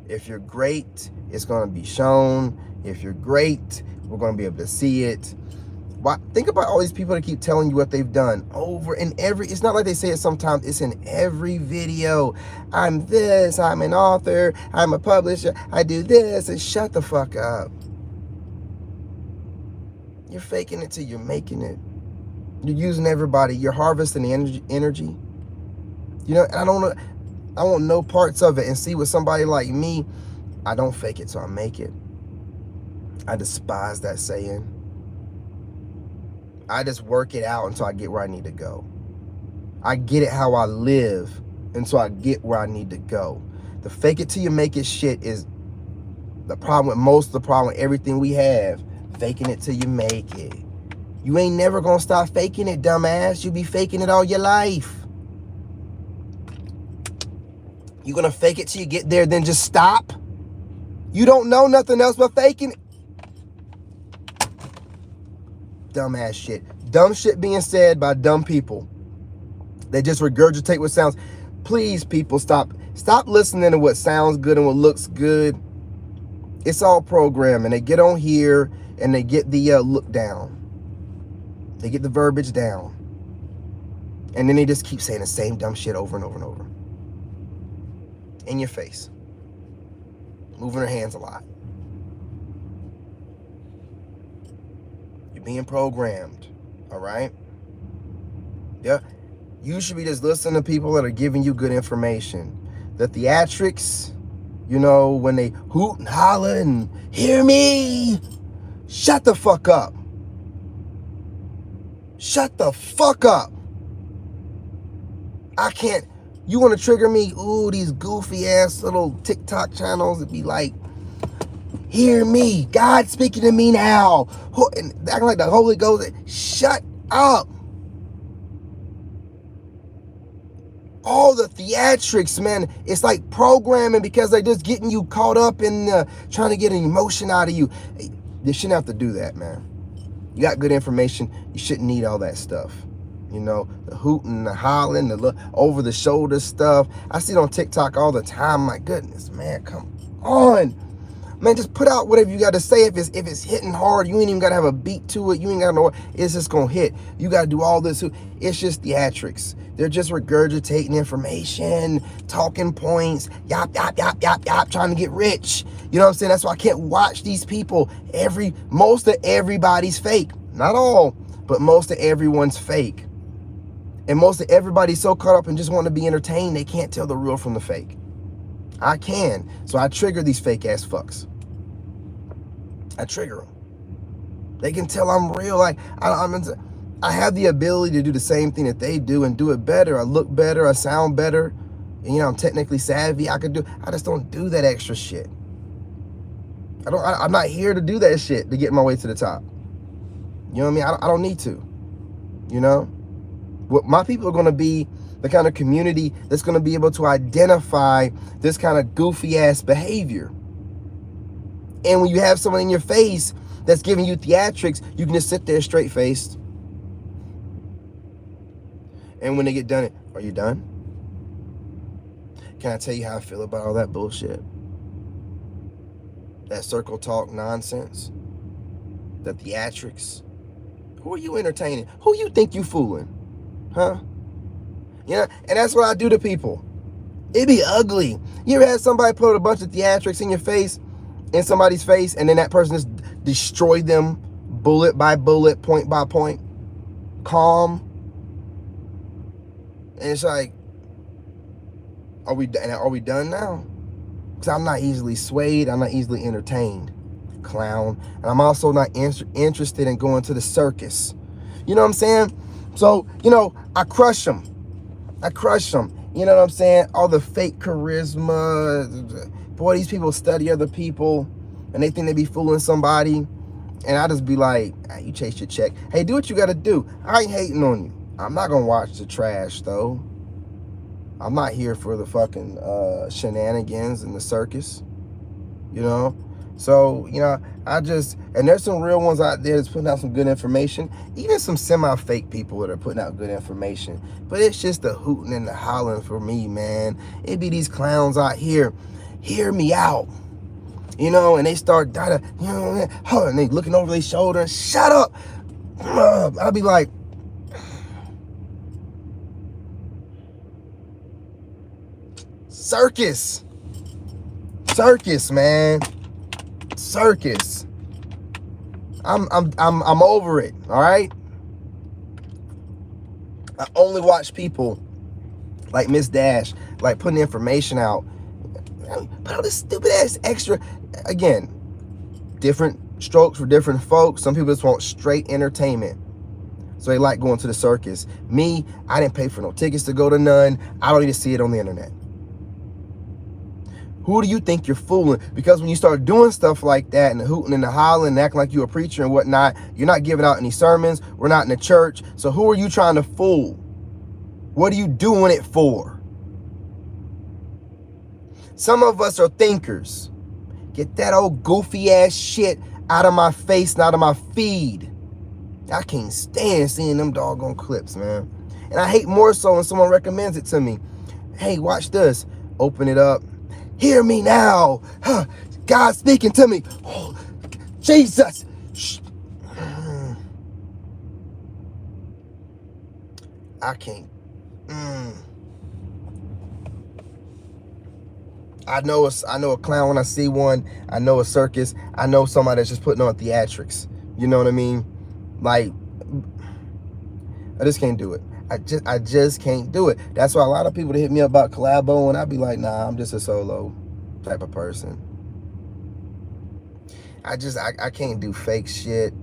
If you're great, it's going to be shown. If you're great, we're going to be able to see it. Think about all these people that keep telling you what they've done over and it's not like they say it sometimes, it's in every video. I'm this, I'm an author, I'm a publisher, I do this, and shut the fuck up. You're faking it till you're making it. You're using everybody. You're harvesting the energy. I want no parts of it. And see, with somebody like me, I don't fake it till I make it. I despise that saying. I just work it out until I get where I need to go. I get it how I live until I get where I need to go. The fake it till you make it shit is the problem with most of the problem with everything we have. Faking it till you make it. You ain't never gonna stop faking it, dumbass. You be faking it all your life. You gonna fake it till you get there, then just stop? You don't know nothing else but faking it. Dumbass shit. Dumb shit being said by dumb people. They just regurgitate what sounds. Please, people, stop listening to what sounds good and what looks good. It's all programming. They get on here and they get the look down. They get the verbiage down. And then they just keep saying the same dumb shit over and over and over. In your face. Moving their hands a lot. You're being programmed. All right? Yeah. You should be just listening to people that are giving you good information. The theatrics, when they hoot and holler and hear me, shut the fuck up. Shut the fuck up. I can't. You want to trigger me? Ooh, these goofy ass little TikTok channels that be like, hear me, God speaking to me now, and acting like the Holy Ghost. Shut up. All the theatrics, man, it's like programming because they're just getting you caught up in trying to get an emotion out of you. You shouldn't have to do that, man. You got good information. You shouldn't need all that stuff. You know, the hooting, the hollering, the over-the-shoulder stuff. I see it on TikTok all the time. My goodness, man, come on. Man, just put out whatever you got to say. If it's hitting hard, you ain't even got to have a beat to it. You ain't got to know it's just going to hit. You got to do all this. It's just theatrics. They're just regurgitating information, talking points, yop, yop, yop, yop, yop, trying to get rich. You know what I'm saying? That's why I can't watch these people. Most of everybody's fake. Not all, but most of everyone's fake. And most of everybody's so caught up and just want to be entertained, they can't tell the real from the fake. I can. So I trigger these fake ass fucks. I trigger them. They can tell I'm real. Like I have the ability to do the same thing that they do and do it better. I look better. I sound better. And, you know, I'm technically savvy. I just don't do that extra shit. I'm not here to do that shit to get my way to the top. You know what I mean? I don't need to. You know? What my people are going to be the kind of community that's going to be able to identify this kind of goofy ass behavior. And when you have someone in your face that's giving you theatrics, you can just sit there straight faced. And when they get done, are you done? Can I tell you how I feel about all that bullshit? That circle talk nonsense? The theatrics? Who are you entertaining? Who you think you fooling? Huh? You know, and that's what I do to people. It be ugly. You ever had somebody put a bunch of theatrics in your face, in somebody's face, and then that person just destroyed them bullet by bullet, point by point? Calm. And it's like, are we done now? Because I'm not easily swayed. I'm not easily entertained. Clown. And I'm also not interested in going to the circus. You know what I'm saying? So, you know, I crush them. You know what I'm saying? All the fake charisma. Boy, these people study other people and they think they be fooling somebody. And I just be like, hey, you chase your check. Hey, do what you got to do. I ain't hating on you. I'm not going to watch the trash, though. I'm not here for the fucking shenanigans and the circus, you know? So, you know, and there's some real ones out there that's putting out some good information. Even some semi-fake people that are putting out good information. But it's just the hooting and the hollering for me, man. It be these clowns out here, hear me out. You know, and they start, you know, and they looking over their shoulder and shut up. I'll be like, circus, man. Circus. I'm over it. All right. I only watch people like Miss Dash, like putting information out. But all this stupid ass extra. Again, different strokes for different folks. Some people just want straight entertainment. So they like going to the circus. Me, I didn't pay for no tickets to go to none. I don't need to see it on the internet. Who do you think you're fooling? Because when you start doing stuff like that and the hooting and the hollering and acting like you're a preacher and whatnot, you're not giving out any sermons. We're not in the church. So who are you trying to fool? What are you doing it for? Some of us are thinkers. Get that old goofy ass shit out of my face and out of my feed. I can't stand seeing them doggone clips, man. And I hate more so when someone recommends it to me. Hey, watch this. Open it up. Hear me now. Huh. God speaking to me. Oh, Jesus. I can't. I know a clown when I see one. I know a circus. I know somebody that's just putting on theatrics. You know what I mean? Like, I just can't do it. I just can't do it. That's why a lot of people that hit me up about collabo, and I'd be like, nah, I'm just a solo type of person. I can't do fake shit.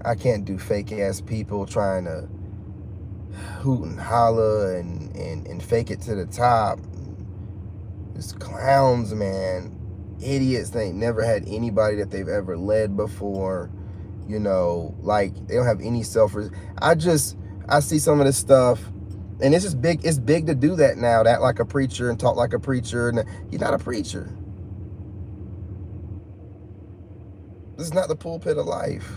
I can't do fake ass people trying to hoot and holler and fake it to the top. Just clowns, man. Idiots. They ain't never had anybody that they've ever led before. You know, like they don't have any I see some of this stuff, and it's just big. It's big to do that now. To act like a preacher and talk like a preacher, and you're not a preacher. This is not the pulpit of life.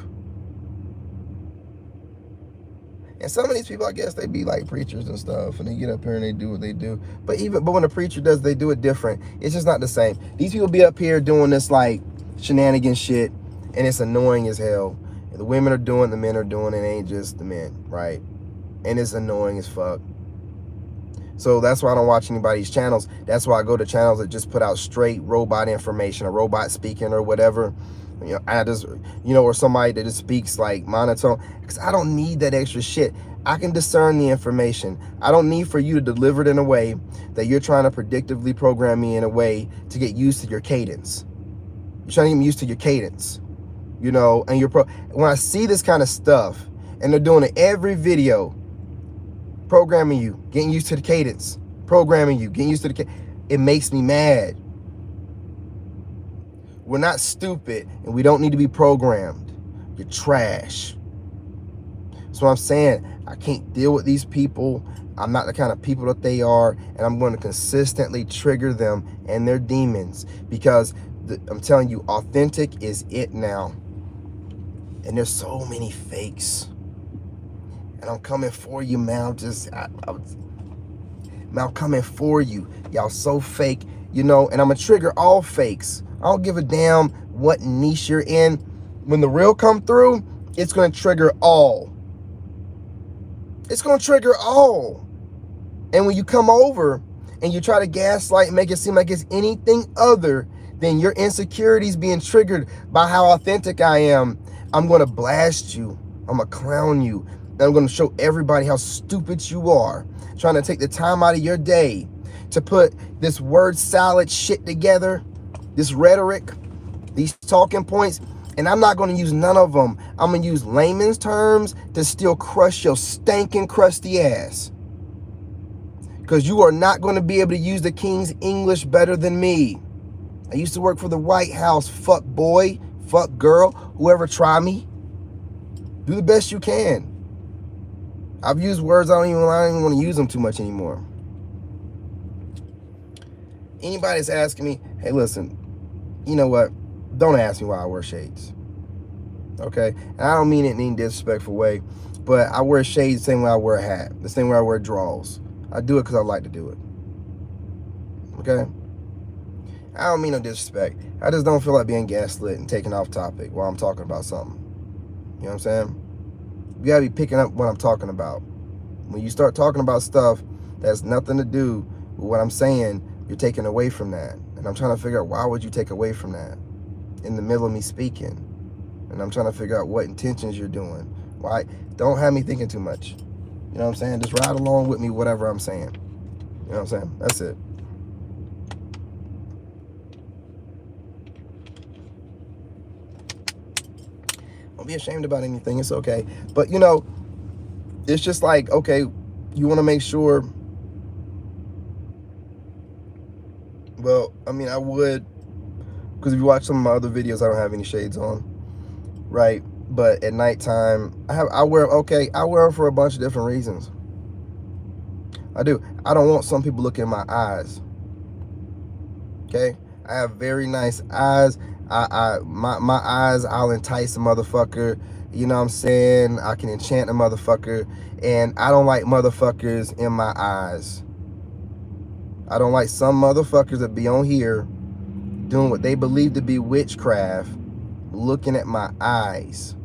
And some of these people, I guess, they be like preachers and stuff, and they get up here and they do what they do. But when a preacher does, they do it different. It's just not the same. These people be up here doing this like shenanigan shit, and it's annoying as hell. And the women are doing, the men are doing, it ain't just the men, right? And it's annoying as fuck. So that's why I don't watch anybody's channels. That's why I go to channels that just put out straight robot information, a robot speaking or whatever. You know, I just, you know, or somebody that just speaks like monotone, because I don't need that extra shit. I can discern the information. I don't need for you to deliver it in a way that you're trying to predictively program me in a way to get used to your cadence. You're trying to get me used to your cadence, you know, and when I see this kind of stuff and they're doing it every video, programming you, getting used to the cadence, programming you, getting used to the cadence, it makes me mad. We're not stupid, and we don't need to be programmed. You're trash. So I'm saying, I can't deal with these people. I'm not the kind of people that they are, and I'm going to consistently trigger them and their demons, because I'm telling you, authentic is it now. And there's so many fakes. And I'm coming for you, man. I'm coming for you. Y'all so fake, you know, and I'm going to trigger all fakes. I don't give a damn what niche you're in. When the real come through, it's going to trigger all. It's going to trigger all. And when you come over and you try to gaslight and make it seem like it's anything other than your insecurities being triggered by how authentic I am, I'm going to blast you. I'm going to clown you. And I'm going to show everybody how stupid you are, trying to take the time out of your day to put this word salad shit together, this rhetoric, these talking points, and I'm not going to use none of them. I'm going to use layman's terms to still crush your stinking crusty ass. Because you are not going to be able to use the King's English better than me. I used to work for the White House. Fuck boy, fuck girl, whoever try me. Do the best you can. I've used words I don't even want to use them too much anymore. Anybody's asking me, hey, listen, you know what? Don't ask me why I wear shades. Okay? And I don't mean it in any disrespectful way, but I wear shades the same way I wear a hat, the same way I wear drawers. I do it because I like to do it. Okay? I don't mean no disrespect. I just don't feel like being gaslit and taking off topic while I'm talking about something. You know what I'm saying? You gotta be picking up what I'm talking about. When you start talking about stuff that has nothing to do with what I'm saying, you're taking away from that. And I'm trying to figure out, why would you take away from that in the middle of me speaking? And I'm trying to figure out what intentions you're doing. Why? Don't have me thinking too much. You know what I'm saying? Just ride along with me, whatever I'm saying. You know what I'm saying? That's it. Don't be ashamed about anything. It's okay. But, you know, it's just like, okay, you want to make sure. Well, I mean, I would, because if you watch some of my other videos, I don't have any shades on, right? But at nighttime, I wear them for a bunch of different reasons. I do. I don't want some people looking in my eyes. Okay? I have very nice eyes. My eyes, I'll entice a motherfucker. You know what I'm saying? I can enchant a motherfucker. And I don't like motherfuckers in my eyes. I don't like some motherfuckers that be on here doing what they believe to be witchcraft, looking at my eyes.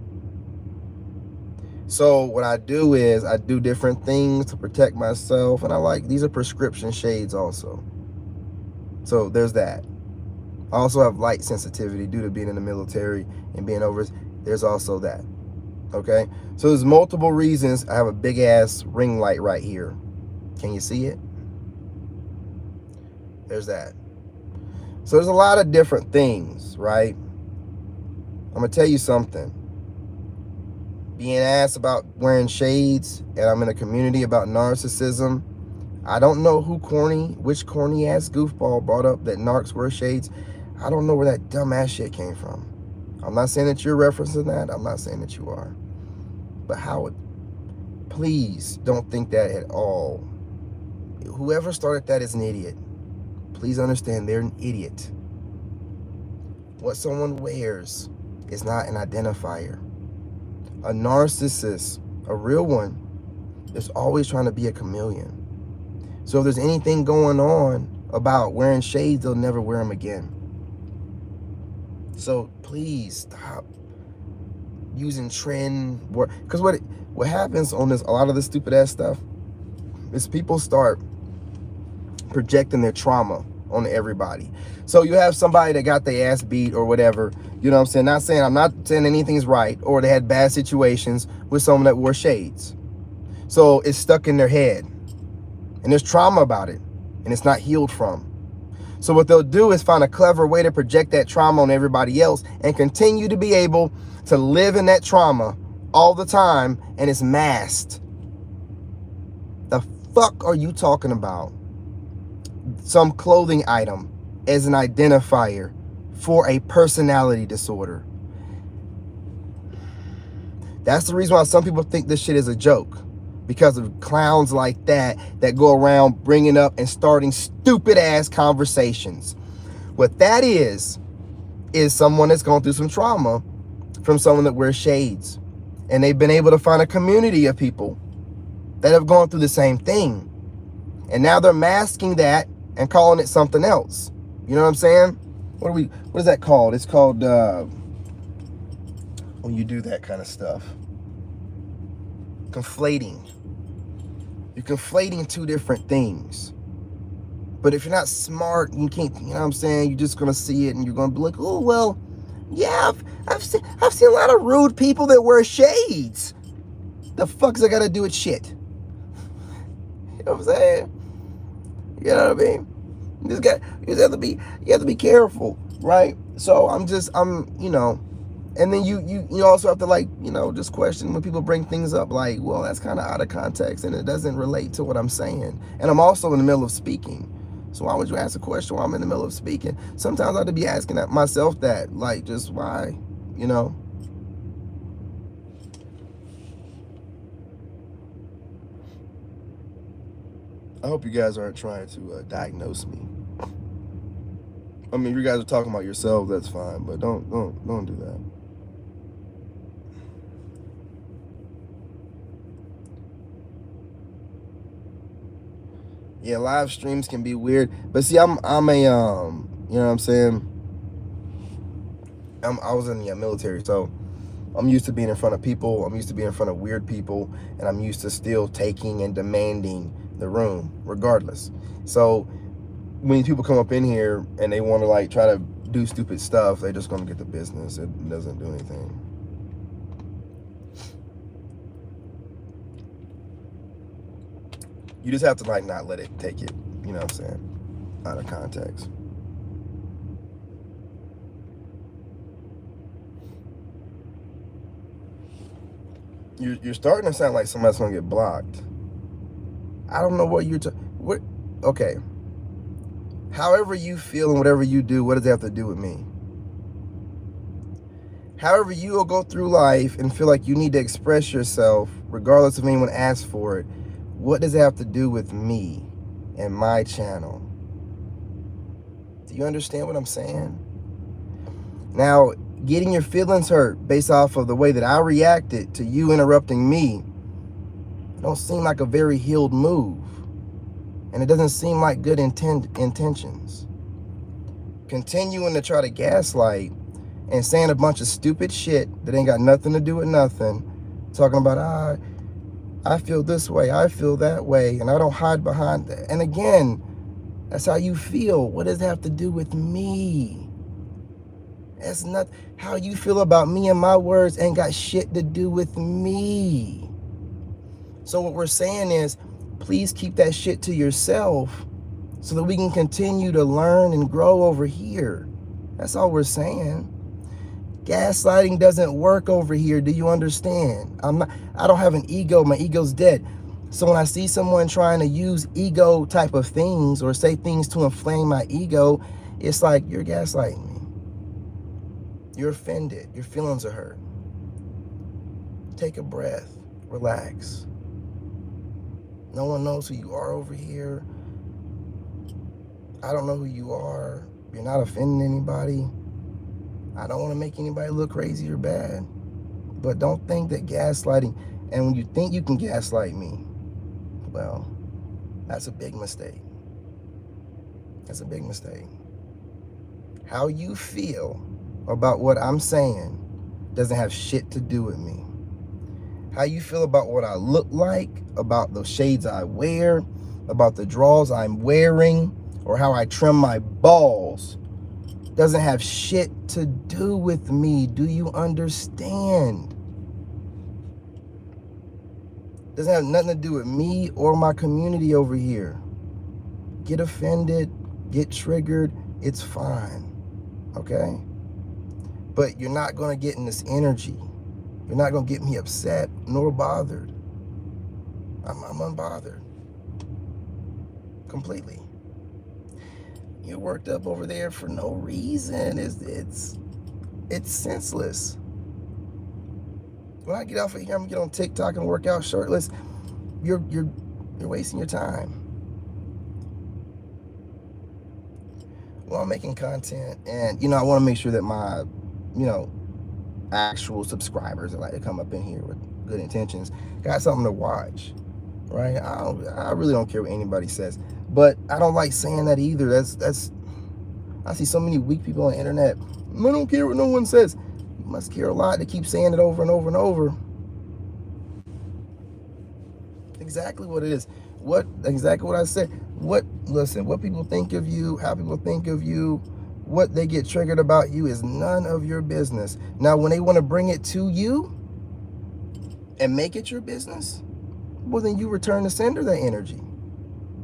So what I do is I do different things to protect myself. And these are prescription shades also. So there's that. I also have light sensitivity due to being in the military and being over. There's also that. Okay. So there's multiple reasons. I have a big ass ring light right here. Can you see it? There's that. So there's a lot of different things, right? I'm going to tell you something. being asked about wearing shades, and I'm in a community about narcissism. I don't know which corny ass goofball brought up that narcs wear shades. I don't know where that dumbass shit came from. I'm not saying that you're referencing that. I'm not saying that you are. But Howard, please don't think that at all. Whoever started that is an idiot. Please understand they're an idiot. What someone wears is not an identifier. A narcissist, a real one, is always trying to be a chameleon. So if there's anything going on about wearing shades, they'll never wear them again. So please stop using trend work. Because what happens on a lot of this stupid ass stuff is people start projecting their trauma on everybody. So you have somebody that got their ass beat or whatever, you know what I'm saying? I'm not saying anything's right, or they had bad situations with someone that wore shades. So it's stuck in their head. And there's trauma about it, and it's not healed from. So what they'll do is find a clever way to project that trauma on everybody else and continue to be able to live in that trauma all the time, and it's masked. The fuck are you talking about? Some clothing item as an identifier for a personality disorder. That's the reason why some people think this shit is a joke. Because of clowns like that go around bringing up and starting stupid ass conversations. What that is someone that's going through some trauma from someone that wears shades. And they've been able to find a community of people that have gone through the same thing. And now they're masking that and calling it something else. You know what I'm saying? What is that called? It's called, when you do that kind of stuff, conflating. You're conflating two different things. But if you're not smart, you can't, you know what I'm saying? You're just going to see it and you're going to be like, oh, well, yeah, I've seen a lot of rude people that wear shades. The fuck's that got to do with shit? You know what I'm saying? You know what I mean? You have to be careful, right? So you know, and then you also have to, like, you know, just question when people bring things up like, well, that's kind of out of context and it doesn't relate to what I'm saying. And I'm also in the middle of speaking. So why would you ask a question while I'm in the middle of speaking? Sometimes I have to be asking myself that, like, just why, you know? I hope you guys aren't trying to diagnose me. I mean, if you guys are talking about yourselves, that's fine, but don't do that. Yeah, live streams can be weird, but see, I'm a you know what I'm saying? I was in the military, so I'm used to being in front of people. I'm used to being in front of weird people, and I'm used to still taking and demanding the room, regardless. So when people come up in here and they want to, like, try to do stupid stuff, they're just gonna get the business. It doesn't do anything. You just have to, like, not let it take it, you know what I'm saying, out of context. You're starting to sound like somebody's gonna get blocked. I don't know what okay. However you feel and whatever you do, what does that have to do with me? However you will go through life and feel like you need to express yourself, regardless of anyone asks for it, what does it have to do with me and my channel? Do you understand what I'm saying? Now, getting your feelings hurt based off of the way that I reacted to you interrupting me don't seem like a very healed move. And it doesn't seem like good intentions. Continuing to try to gaslight and saying a bunch of stupid shit that ain't got nothing to do with nothing. Talking about, I feel this way, I feel that way, and I don't hide behind that. And again, that's how you feel. What does it have to do with me? That's not how you feel about me and my words ain't got shit to do with me. So what we're saying is, please keep that shit to yourself so that we can continue to learn and grow over here. That's all we're saying. Gaslighting doesn't work over here. Do you understand? I don't have an ego. My ego's dead. So when I see someone trying to use ego type of things or say things to inflame my ego, it's like, you're gaslighting me. You're offended. Your feelings are hurt. Take a breath. Relax. No one knows who you are over here. I don't know who you are. You're not offending anybody. I don't want to make anybody look crazy or bad. But don't think that gaslighting, and when you think you can gaslight me, well, that's a big mistake. That's a big mistake. How you feel about what I'm saying doesn't have shit to do with me. How you feel about what I look like, about the shades I wear, about the drawers I'm wearing, or how I trim my balls doesn't have shit to do with me. Do you understand? Doesn't have nothing to do with me or my community over here. Get offended, get triggered, it's fine, okay? But you're not gonna get in this energy. You're not gonna get me upset nor bothered. I'm unbothered, completely. You're worked up over there for no reason. It's senseless. When I get off of here, I'm gonna get on TikTok and work out shirtless. You're wasting your time. Well, I'm making content, and I want to make sure that my actual subscribers that like to come up in here with good intentions got something to watch, right? I really don't care what anybody says, but I don't like saying that either. That's I see so many weak people on the internet. I don't care what no one says. You must care a lot to keep saying it over and over and over. Exactly what it is. Exactly what I said. Listen, what people think of you, how people think of you, what they get triggered about you is none of your business. Now, when they want to bring it to you and make it your business, well, then you return the sender that energy.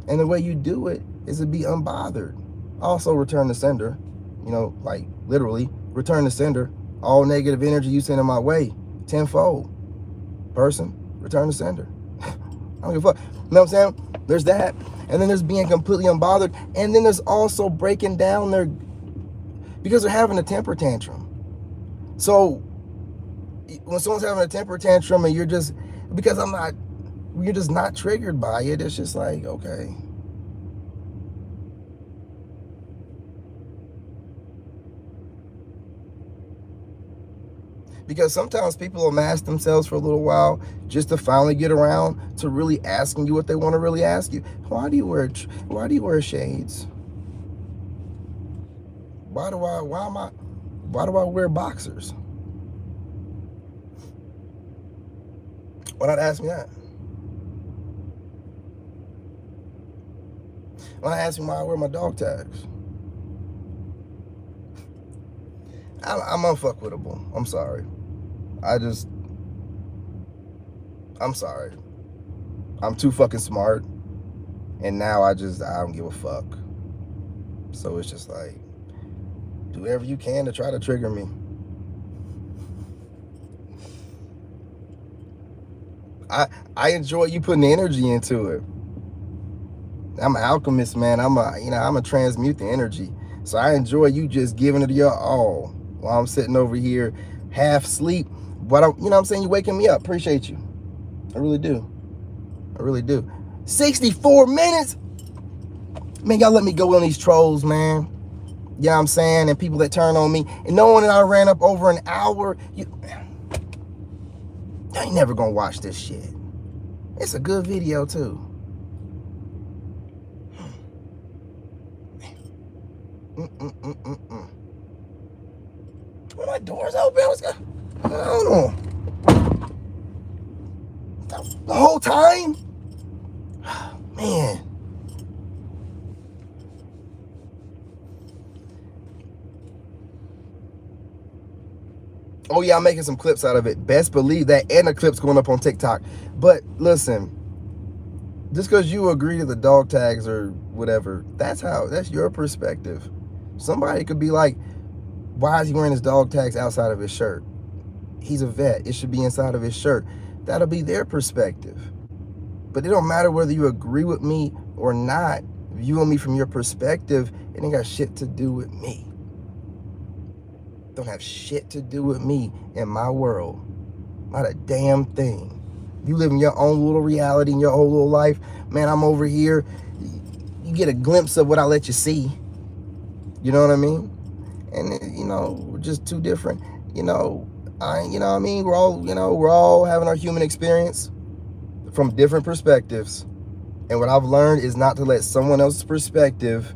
And the way you do it is to be unbothered. Also return the sender, like literally return the sender. All negative energy you send in my way, tenfold. Person, return the sender. I don't give a fuck. You know what I'm saying? There's that. And then there's being completely unbothered. And then there's also breaking down because they're having a temper tantrum. So when someone's having a temper tantrum and you're just not triggered by it, it's just like, okay. Because sometimes people will mask themselves for a little while just to finally get around to really asking you what they want to really ask you. Why do you wear shades? Why do I wear boxers? Why not ask me that? Why not ask me why I wear my dog tags? I'm unfuckwittable. I'm sorry. I'm sorry. I'm too fucking smart. And now I don't give a fuck. So it's just like, do whatever you can to try to trigger me. I enjoy you putting energy into it. I'm an alchemist, man. I'm a transmute the energy. So I enjoy you just giving it your all while I'm sitting over here half sleep. But you know what I'm saying? You're waking me up. Appreciate you. I really do. I really do. 64 minutes. Man, y'all let me go on these trolls, man. You know what I'm saying? And people that turn on me. And knowing that I ran up over an hour, you ain't never gonna watch this shit. It's a good video too. Well, my door's open. What's going on? The whole time? Man. Oh yeah, I'm making some clips out of it. Best believe that, and the clips going up on TikTok. But listen, just because you agree to the dog tags or whatever, that's your perspective. Somebody could be like, Why is he wearing his dog tags outside of his shirt? He's a vet. It should be inside of his shirt. That'll be their perspective. But it don't matter whether you agree with me or not. Viewing me from your perspective, it ain't got shit to do with me. Don't have shit to do with me in my world. Not a damn thing. You live in your own little reality in your whole little life. Man, I'm over here. You get a glimpse of what I let you see. You know what I mean? And, we're just too different. You know what I mean? We're all having our human experience from different perspectives. And what I've learned is not to let someone else's perspective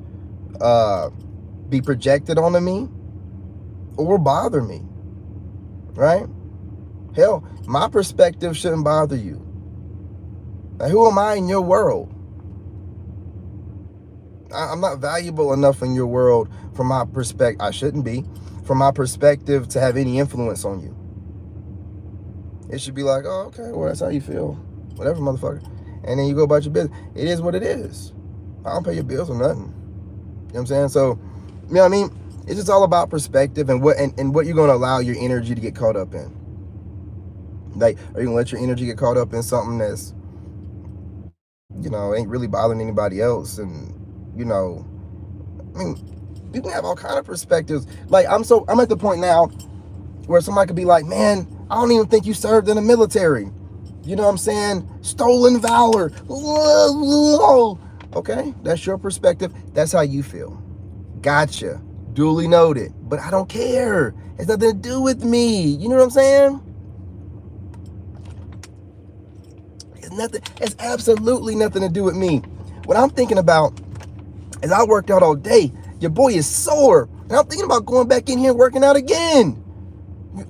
be projected onto me or bother me, right? Hell, my perspective shouldn't bother you. Now, who am I in your world? I'm not valuable enough in your world from my perspective. I shouldn't be. From my perspective to have any influence on you. It should be like, oh, okay, well, that's how you feel. Whatever, motherfucker. And then you go about your business. It is what it is. I don't pay your bills or nothing. You know what I'm saying? So, you know what I mean? It's just all about perspective and what you're going to allow your energy to get caught up in. Like, are you going to let your energy get caught up in something that's, ain't really bothering anybody else? And, I mean, people have all kind of perspectives. Like, I'm at the point now where somebody could be like, man, I don't even think you served in the military. You know what I'm saying? Stolen valor. Okay, that's your perspective. That's how you feel. Gotcha. Duly noted. But I don't care. It's nothing to do with me. You know what I'm saying? It's nothing. It's absolutely nothing to do with me. What I'm thinking about is I worked out all day. Your boy is sore. And I'm thinking about going back in here and working out again.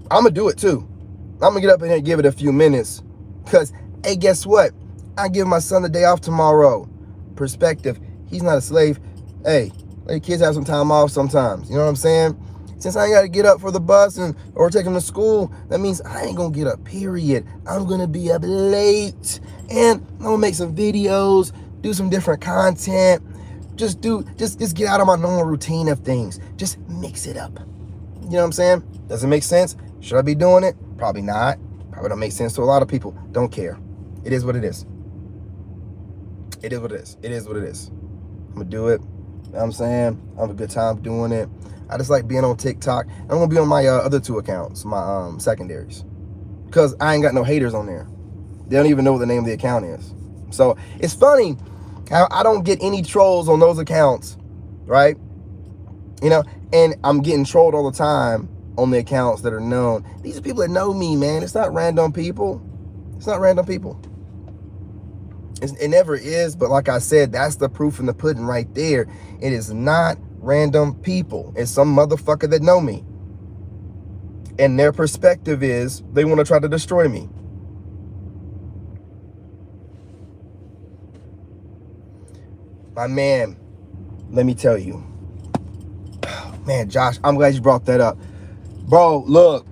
I'm going to do it too. I'm going to get up in here and give it a few minutes. Because, hey, guess what? I give my son the day off tomorrow. Perspective. He's not a slave. Hey, let the kids have some time off sometimes. You know what I'm saying? Since I ain't got to get up for the bus or take them to school, that means I ain't going to get up, period. I'm going to be up late. And I'm going to make some videos, do some different content. Just get out of my normal routine of things. Just mix it up. You know what I'm saying? Does it make sense? Should I be doing it? Probably not. Probably don't make sense to a lot of people. Don't care. It is what it is. It is what it is. It is what it is. I'm going to do it. You know what I'm saying? I have a good time doing it. I just like being on TikTok. I'm going to be on my other two accounts, my secondaries. Because I ain't got no haters on there. They don't even know what the name of the account is. So it's funny how I don't get any trolls on those accounts, right? And I'm getting trolled all the time on the accounts that are known. These are people that know me, man. It's not random people. It's not random people. It never is, but like I said, that's the proof in the pudding right there. It is not random people. It's some motherfucker that know me. And their perspective is they want to try to destroy me. My man, let me tell you. Man, Josh, I'm glad you brought that up. Bro, look.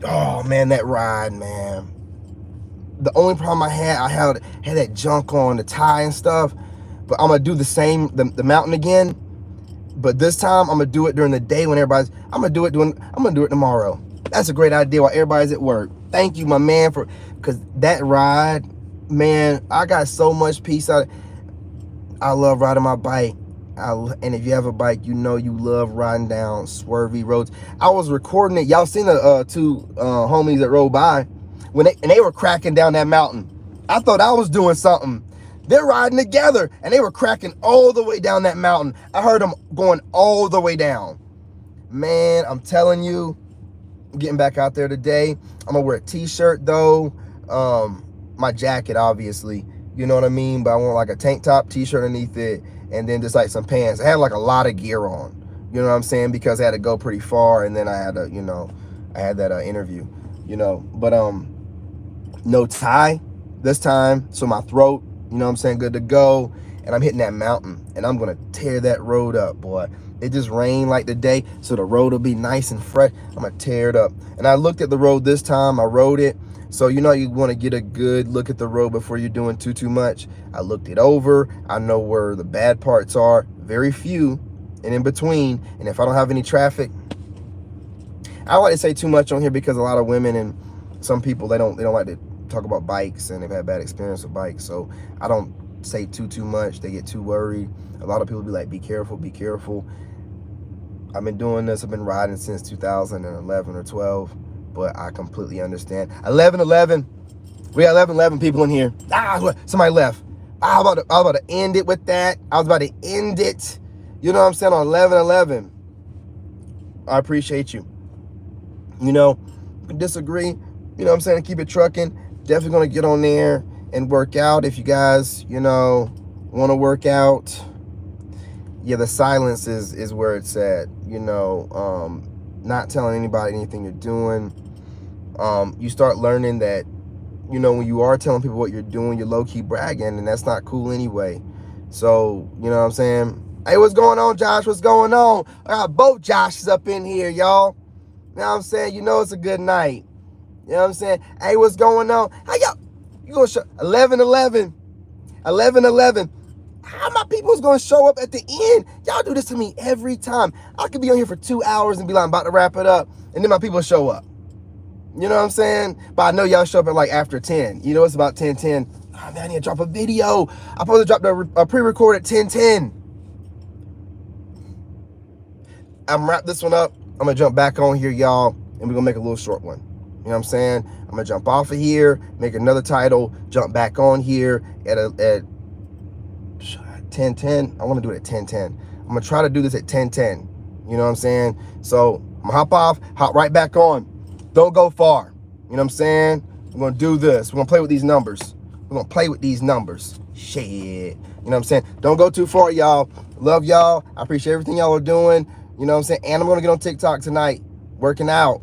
Oh, man, that ride, man. The only problem I had that junk on, the tie and stuff. But I'm going to do the same, the mountain again. But this time, I'm going to do it during the day when I'm going to do it tomorrow. That's a great idea while everybody's at work. Thank you, my man, because that ride, man, I got so much peace out of it. I love riding my bike. And if you have a bike, you know you love riding down swervy roads. I was recording it. Y'all seen the two homies that rode by when they were cracking down that mountain. I thought I was doing something. They're riding together and they were cracking all the way down that mountain. I heard them going all the way down. Man, I'm telling you, I'm getting back out there today. I'm gonna wear a t-shirt though. My jacket, obviously. You know what I mean? But I want like a tank top, t-shirt underneath it, and then just like some pants. I had like a lot of gear on. You know what I'm saying? Because I had to go pretty far, and then I had to, I had that interview. But no tie this time, so my throat, you know what I'm saying, good to go. And I'm hitting that mountain, and I'm gonna tear that road up, boy. It just rained like the day, so the road will be nice and fresh. I'm gonna tear it up. And I looked at the road this time. I rode it. So you want to get a good look at the road before you're doing too much. I looked it over. I know where the bad parts are, very few, and in between. And if I don't have any traffic, I don't like to say too much on here because a lot of women and some people, they don't like to talk about bikes, and they've had bad experience with bikes. So I don't say too much. They get too worried. A lot of people be like, be careful, be careful. I've been doing this. I've been riding since 2011 or 12, but I completely understand. 11-11. We got 11 people in here. Somebody left. I was about to end it with that. I was about to end it. You know what I'm saying? On 11-11. I appreciate you. You know, disagree. You know what I'm saying? Keep it trucking. Definitely going to get on there and work out. If you guys, you know, want to work out. Yeah, the silence is where it's at. You know, not telling anybody anything you're doing. You start learning that, you know, when you are telling people what you're doing, you're low-key bragging, and that's not cool anyway. So, you know what I'm saying? Hey, what's going on, Josh? What's going on? I got both Joshes up in here, y'all. You know what I'm saying? You know it's a good night. You know what I'm saying? Hey, what's going on? How y'all? You gonna show 11-11. 11-11. How my people's gonna show up at the end? Y'all do this to me every time. I could be on here for 2 hours and be like, I'm about to wrap it up, and then my people show up. You know what I'm saying? But I know y'all show up at like after 10. You know, it's about 10:10. Oh man, I need to drop a video. I'm supposed to drop a pre-record at 10:10. I'm wrap this one up. I'm gonna jump back on here, y'all, and we're gonna make a little short one. You know what I'm saying? I'm gonna jump off of here, make another title, jump back on here at 10:10. I want to do it at 10:10. I'm gonna try to do this at 10:10. You know what I'm saying? So I'm gonna hop off, hop right back on. Don't go far. You know what I'm saying? We're gonna do this. We're gonna play with these numbers. We're gonna play with these numbers. Shit. You know what I'm saying? Don't go too far, y'all. Love y'all. I appreciate everything y'all are doing. You know what I'm saying? And I'm gonna get on TikTok tonight, working out.